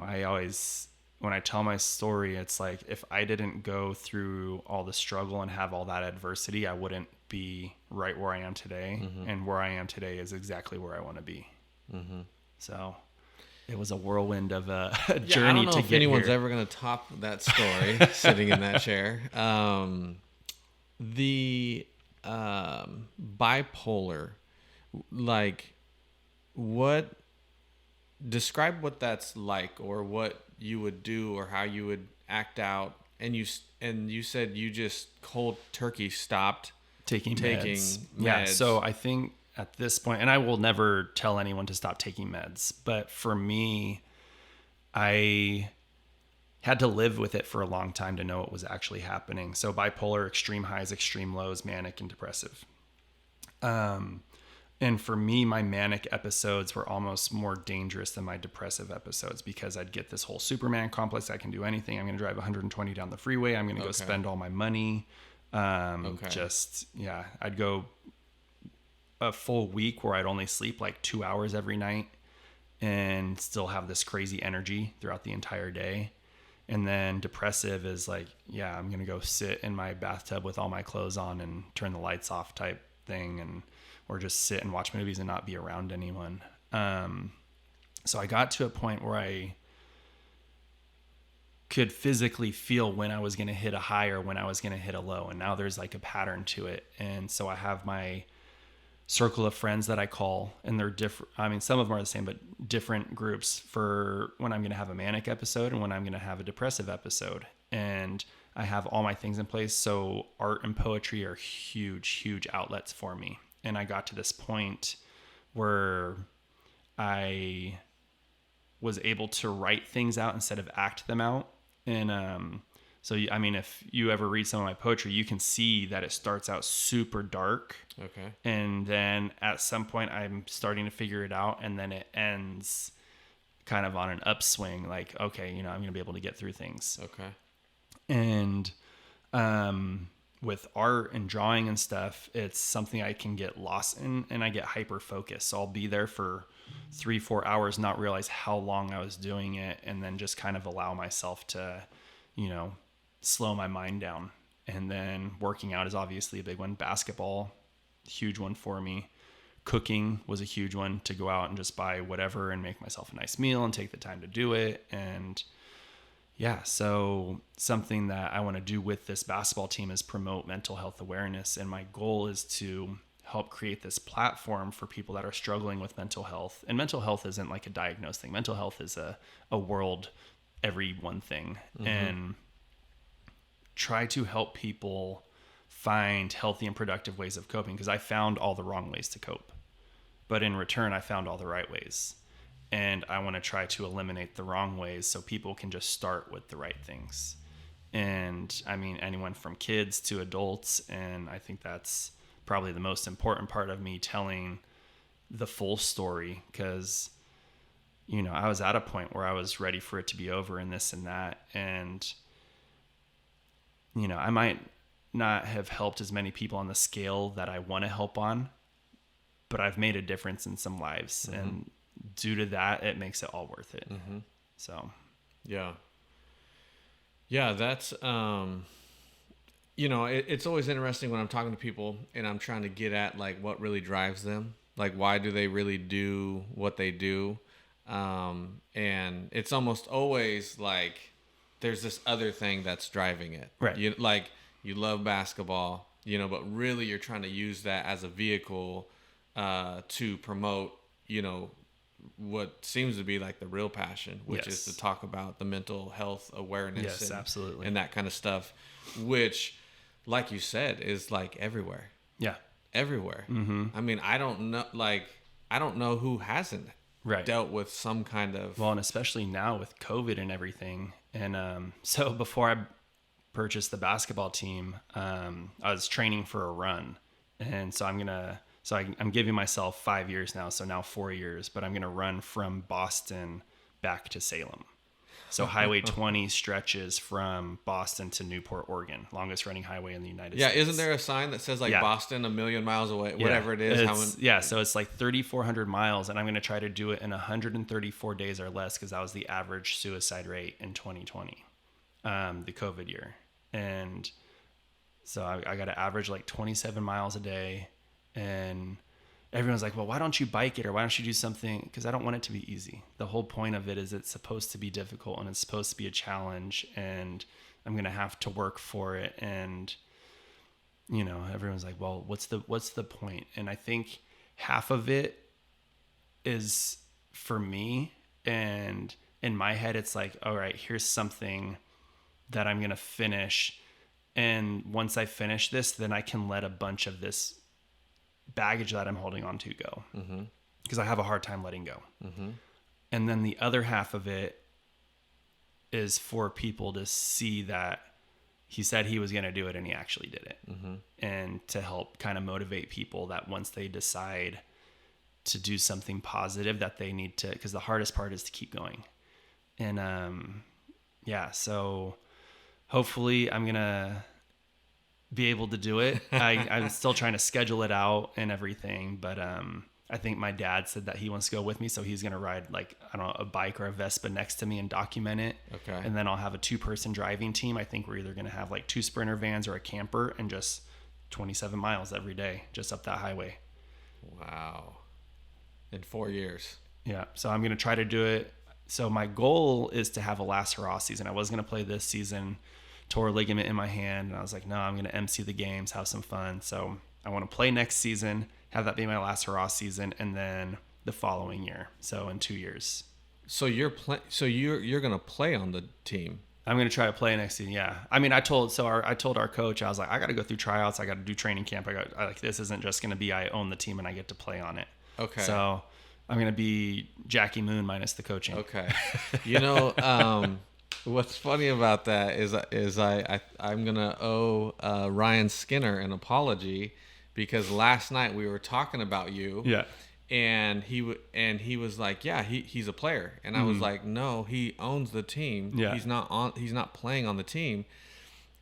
I always, when I tell my story, it's like if I didn't go through all the struggle and have all that adversity, I wouldn't be right where I am today. Mm-hmm. And where I am today is exactly where I want to be. Mm-hmm. So it was a whirlwind of a journey. I don't know to if get anyone's here. ever going to top that story sitting in that chair. The bipolar, like what, describe what that's like, or what you would do, or how you would act out. And you said you just cold turkey stopped taking meds. Yeah. So I think at this point, and I will never tell anyone to stop taking meds, but for me, I had to live with it for a long time to know what was actually happening. So bipolar, extreme highs, extreme lows, manic and depressive. And for me, my manic episodes were almost more dangerous than my depressive episodes, because I'd get this whole Superman complex. I can do anything. I'm going to drive 120 down the freeway. I'm going to go spend all my money. I'd go a full week where I'd only sleep like 2 hours every night and still have this crazy energy throughout the entire day. And then depressive is like, I'm going to go sit in my bathtub with all my clothes on and turn the lights off type thing, or just sit and watch movies and not be around anyone. So I got to a point where I could physically feel when I was going to hit a high or when I was going to hit a low. And now there's like a pattern to it. And so I have my circle of friends that I call, and they're different. I mean, some of them are the same, but different groups for when I'm going to have a manic episode and when I'm going to have a depressive episode. And I have all my things in place. So art and poetry are huge, huge outlets for me. And I got to this point where I was able to write things out instead of act them out. And so, I mean, if you ever read some of my poetry, you can see that it starts out super dark. Okay. And then at some point I'm starting to figure it out. And then it ends kind of on an upswing. Like, okay, I'm going to be able to get through things. Okay. And with art and drawing and stuff, it's something I can get lost in, and I get hyper focused. So I'll be there for 3-4 hours, not realize how long I was doing it, and then just kind of allow myself to, slow my mind down. And then working out is obviously a big one. Basketball, huge one for me. Cooking was a huge one, to go out and just buy whatever and make myself a nice meal and take the time to do it. And yeah, so something that I want to do with this basketball team is promote mental health awareness. And my goal is to help create this platform for people that are struggling with mental health. And mental health isn't like a diagnosed thing. Mental health is a world, everyone thing. Mm-hmm. And try to help people find healthy and productive ways of coping, because I found all the wrong ways to cope. But in return, I found all the right ways. And I want to try to eliminate the wrong ways so people can just start with the right things. And I mean, anyone from kids to adults. And I think that's probably the most important part of me telling the full story, because, I was at a point where I was ready for it to be over and this and that. And, I might not have helped as many people on the scale that I want to help on, but I've made a difference in some lives. Mm-hmm. And due to that, it makes it all worth it. Mm-hmm. So, yeah, that's, it's always interesting when I'm talking to people and I'm trying to get at like what really drives them. Like, why do they really do what they do? And it's almost always like there's this other thing that's driving it. Right. You love basketball, but really you're trying to use that as a vehicle, to promote, what seems to be like the real passion, which is Yes. to talk about the mental health awareness. Yes, absolutely. And that kind of stuff, which, like you said, is like everywhere. Yeah. Everywhere. I mean, I don't know who hasn't Right. dealt with some kind of. Well, and especially now with COVID and everything. And so before I purchased the basketball team, I was training for a run. And so I'm giving myself 5 years now. So now 4 years, but I'm going to run from Boston back to Salem. So Highway 20 stretches from Boston to Newport, Oregon, longest running highway in the United States. Yeah, isn't there a sign that says like Boston a million miles away, whatever it is? So it's like 3,400 miles, and I'm going to try to do it in 134 days or less because that was the average suicide rate in 2020, the COVID year. And so I got to average like 27 miles a day, and everyone's like, well, why don't you bike it, or why don't you do something? Because I don't want it to be easy. The whole point of it is it's supposed to be difficult, and it's supposed to be a challenge, and I'm going to have to work for it. And, you know, everyone's like, well, what's the point? And I think half of it is for me, and in my head, it's like, all right, here's something that I'm going to finish. And once I finish this, then I can let a bunch of this baggage that I'm holding on to go, because I have a hard time letting go. And then the other half of it is for people to see that he said he was going to do it and he actually did it, and to help kind of motivate people that once they decide to do something positive, that they need to, because the hardest part is to keep going. And so hopefully I'm gonna be able to do it. I'm still trying to schedule it out and everything, but I think my dad said that he wants to go with me, so he's gonna ride like, I don't know, a bike or a Vespa next to me and document it. Okay. And then I'll have a 2-person driving team. I think we're either gonna have like 2 Sprinter vans or a camper, and just 27 miles every day just up that highway. Wow. In 4 years. Yeah. So I'm gonna try to do it. So my goal is to have a last hurrah season. I was gonna play this season, tore a ligament in my hand, and I was like, no, I'm going to MC the games, have some fun. So I want to play next season, have that be my last hurrah season, and then the following year. So in 2 years. So you're going to play on the team. I'm going to try to play next season. Yeah. I mean, I told our coach, I was like, I got to go through tryouts. I got to do training camp. This isn't just going to be, I own the team and I get to play on it. Okay. So I'm going to be Jackie Moon minus the coaching. Okay. You know, what's funny about that is I'm gonna owe Ryan Skinner an apology, because last night we were talking about you. Yeah. And he was like, yeah, he's a player, and I was like, no, he owns the team. Yeah. He's not playing on the team.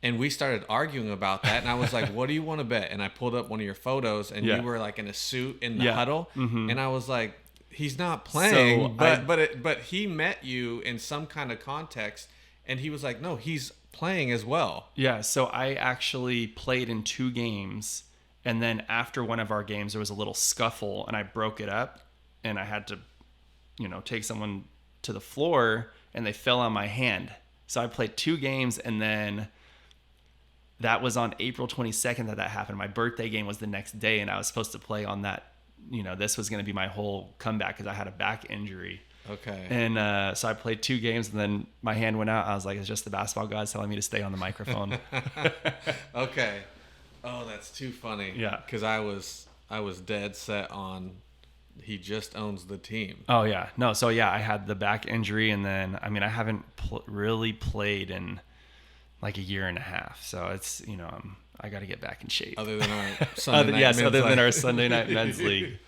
And we started arguing about that, and I was like, what do you want to bet? And I pulled up one of your photos, and you were like in a suit in the huddle, and I was like, he's not playing, but he met you in some kind of context, and he was like, no, he's playing as well. Yeah, so I actually played in 2 games, and then after one of our games, there was a little scuffle, and I broke it up, and I had to, take someone to the floor, and they fell on my hand. So I played 2 games, and then that was on April 22nd that happened. My birthday game was the next day, and I was supposed to play on that. This was going to be my whole comeback because I had a back injury. Okay. And so I played 2 games, and then my hand went out. I was like, it's just the basketball gods telling me to stay on the microphone. Okay. Oh, that's too funny. Yeah. Because I was dead set on he just owns the team. Oh, yeah. No, so yeah, I had the back injury, and then, I haven't really played in like a year and a half. So it's, I got to get back in shape. Other than our Sunday night men's other than league. our Sunday night men's league.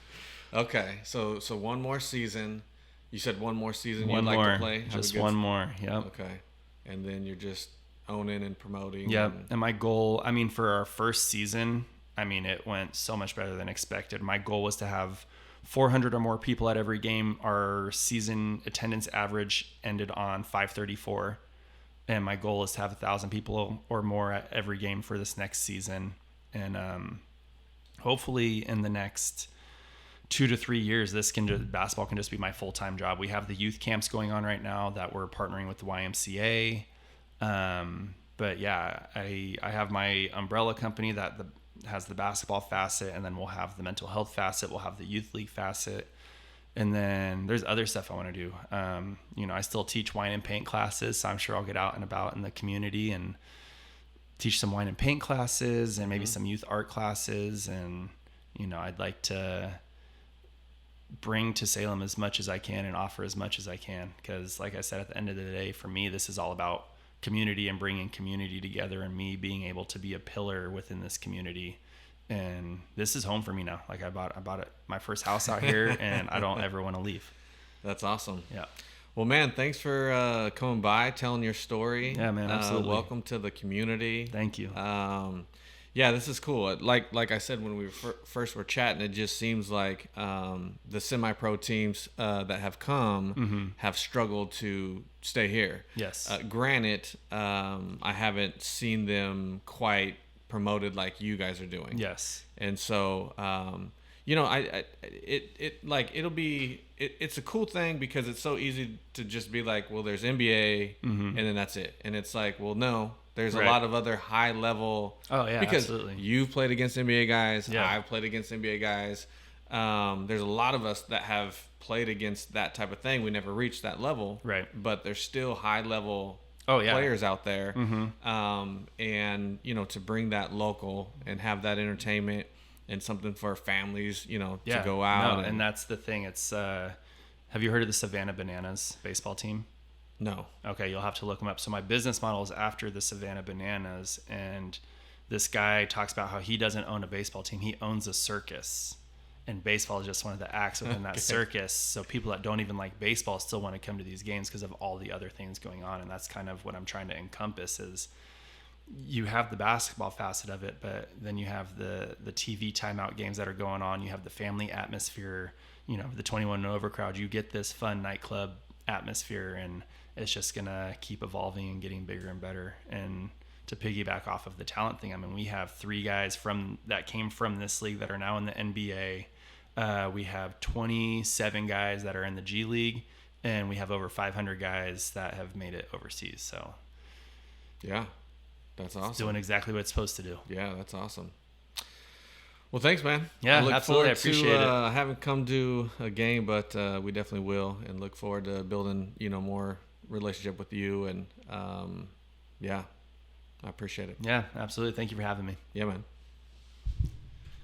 Okay, so one more season. You said one more season One you'd more, like to play? just one more, yep. Okay, and then you're just owning and promoting. Yep, and my goal, for our first season, it went so much better than expected. My goal was to have 400 or more people at every game. Our season attendance average ended on 534. And my goal is to have 1,000 people or more at every game for this next season. And hopefully in the next 2 to 3 years, basketball can just be my full-time job. We have the youth camps going on right now that we're partnering with the YMCA. But yeah, I have my umbrella company that has the basketball facet, and then we'll have the mental health facet. We'll have the youth league facet. And then there's other stuff I want to do. I still teach wine and paint classes, so I'm sure I'll get out and about in the community and teach some wine and paint classes and maybe some youth art classes. And, I'd like to bring to Salem as much as I can and offer as much as I can. Because like I said, at the end of the day, for me, this is all about community and bringing community together and me being able to be a pillar within this community. And this is home for me now. Like I bought my first house out here and I don't ever want to leave. That's awesome. Yeah. Well, man, thanks for coming by, telling your story. Yeah, man, absolutely. Welcome to the community. Thank you. Yeah, this is cool. Like I said when we first were chatting, it just seems like the semi-pro teams that have come have struggled to stay here. Yes. Granted, I haven't seen them quite promoted like you guys are doing. Yes. And so, it's a cool thing because it's so easy to just be like, well, there's NBA and then that's it. And it's like, well, no, there's a lot of other high level. Oh yeah, because absolutely. You've played against NBA guys. Yeah. I've played against NBA guys. There's a lot of us that have played against that type of thing. We never reached that level. Right. But there's still high level yeah. players out there. And, to bring that local and have that entertainment and something for families, to go out. No, and that's the thing. It's, have you heard of the Savannah Bananas baseball team? No. Okay, you'll have to look them up. So my business model is after the Savannah Bananas, and this guy talks about how he doesn't own a baseball team. He owns a circus, and baseball is just one of the acts within that circus. So people that don't even like baseball still want to come to these games because of all the other things going on, and that's kind of what I'm trying to encompass is you have the basketball facet of it, but then you have the TV timeout games that are going on. You have the family atmosphere, the 21 and over crowd. You get this fun nightclub atmosphere, and it's just going to keep evolving and getting bigger and better. And to piggyback off of the talent thing, I mean, we have 3 guys that came from this league that are now in the NBA. We have 27 guys that are in the G League, and we have over 500 guys that have made it overseas. So yeah, that's awesome. It's doing exactly what it's supposed to do. Yeah, that's awesome. Well, thanks, man. Yeah, absolutely. I appreciate it. I haven't come to a game, but we definitely will, and look forward to building, more relationship with you. And yeah, I appreciate it. Yeah, absolutely. Thank you for having me. Yeah, man.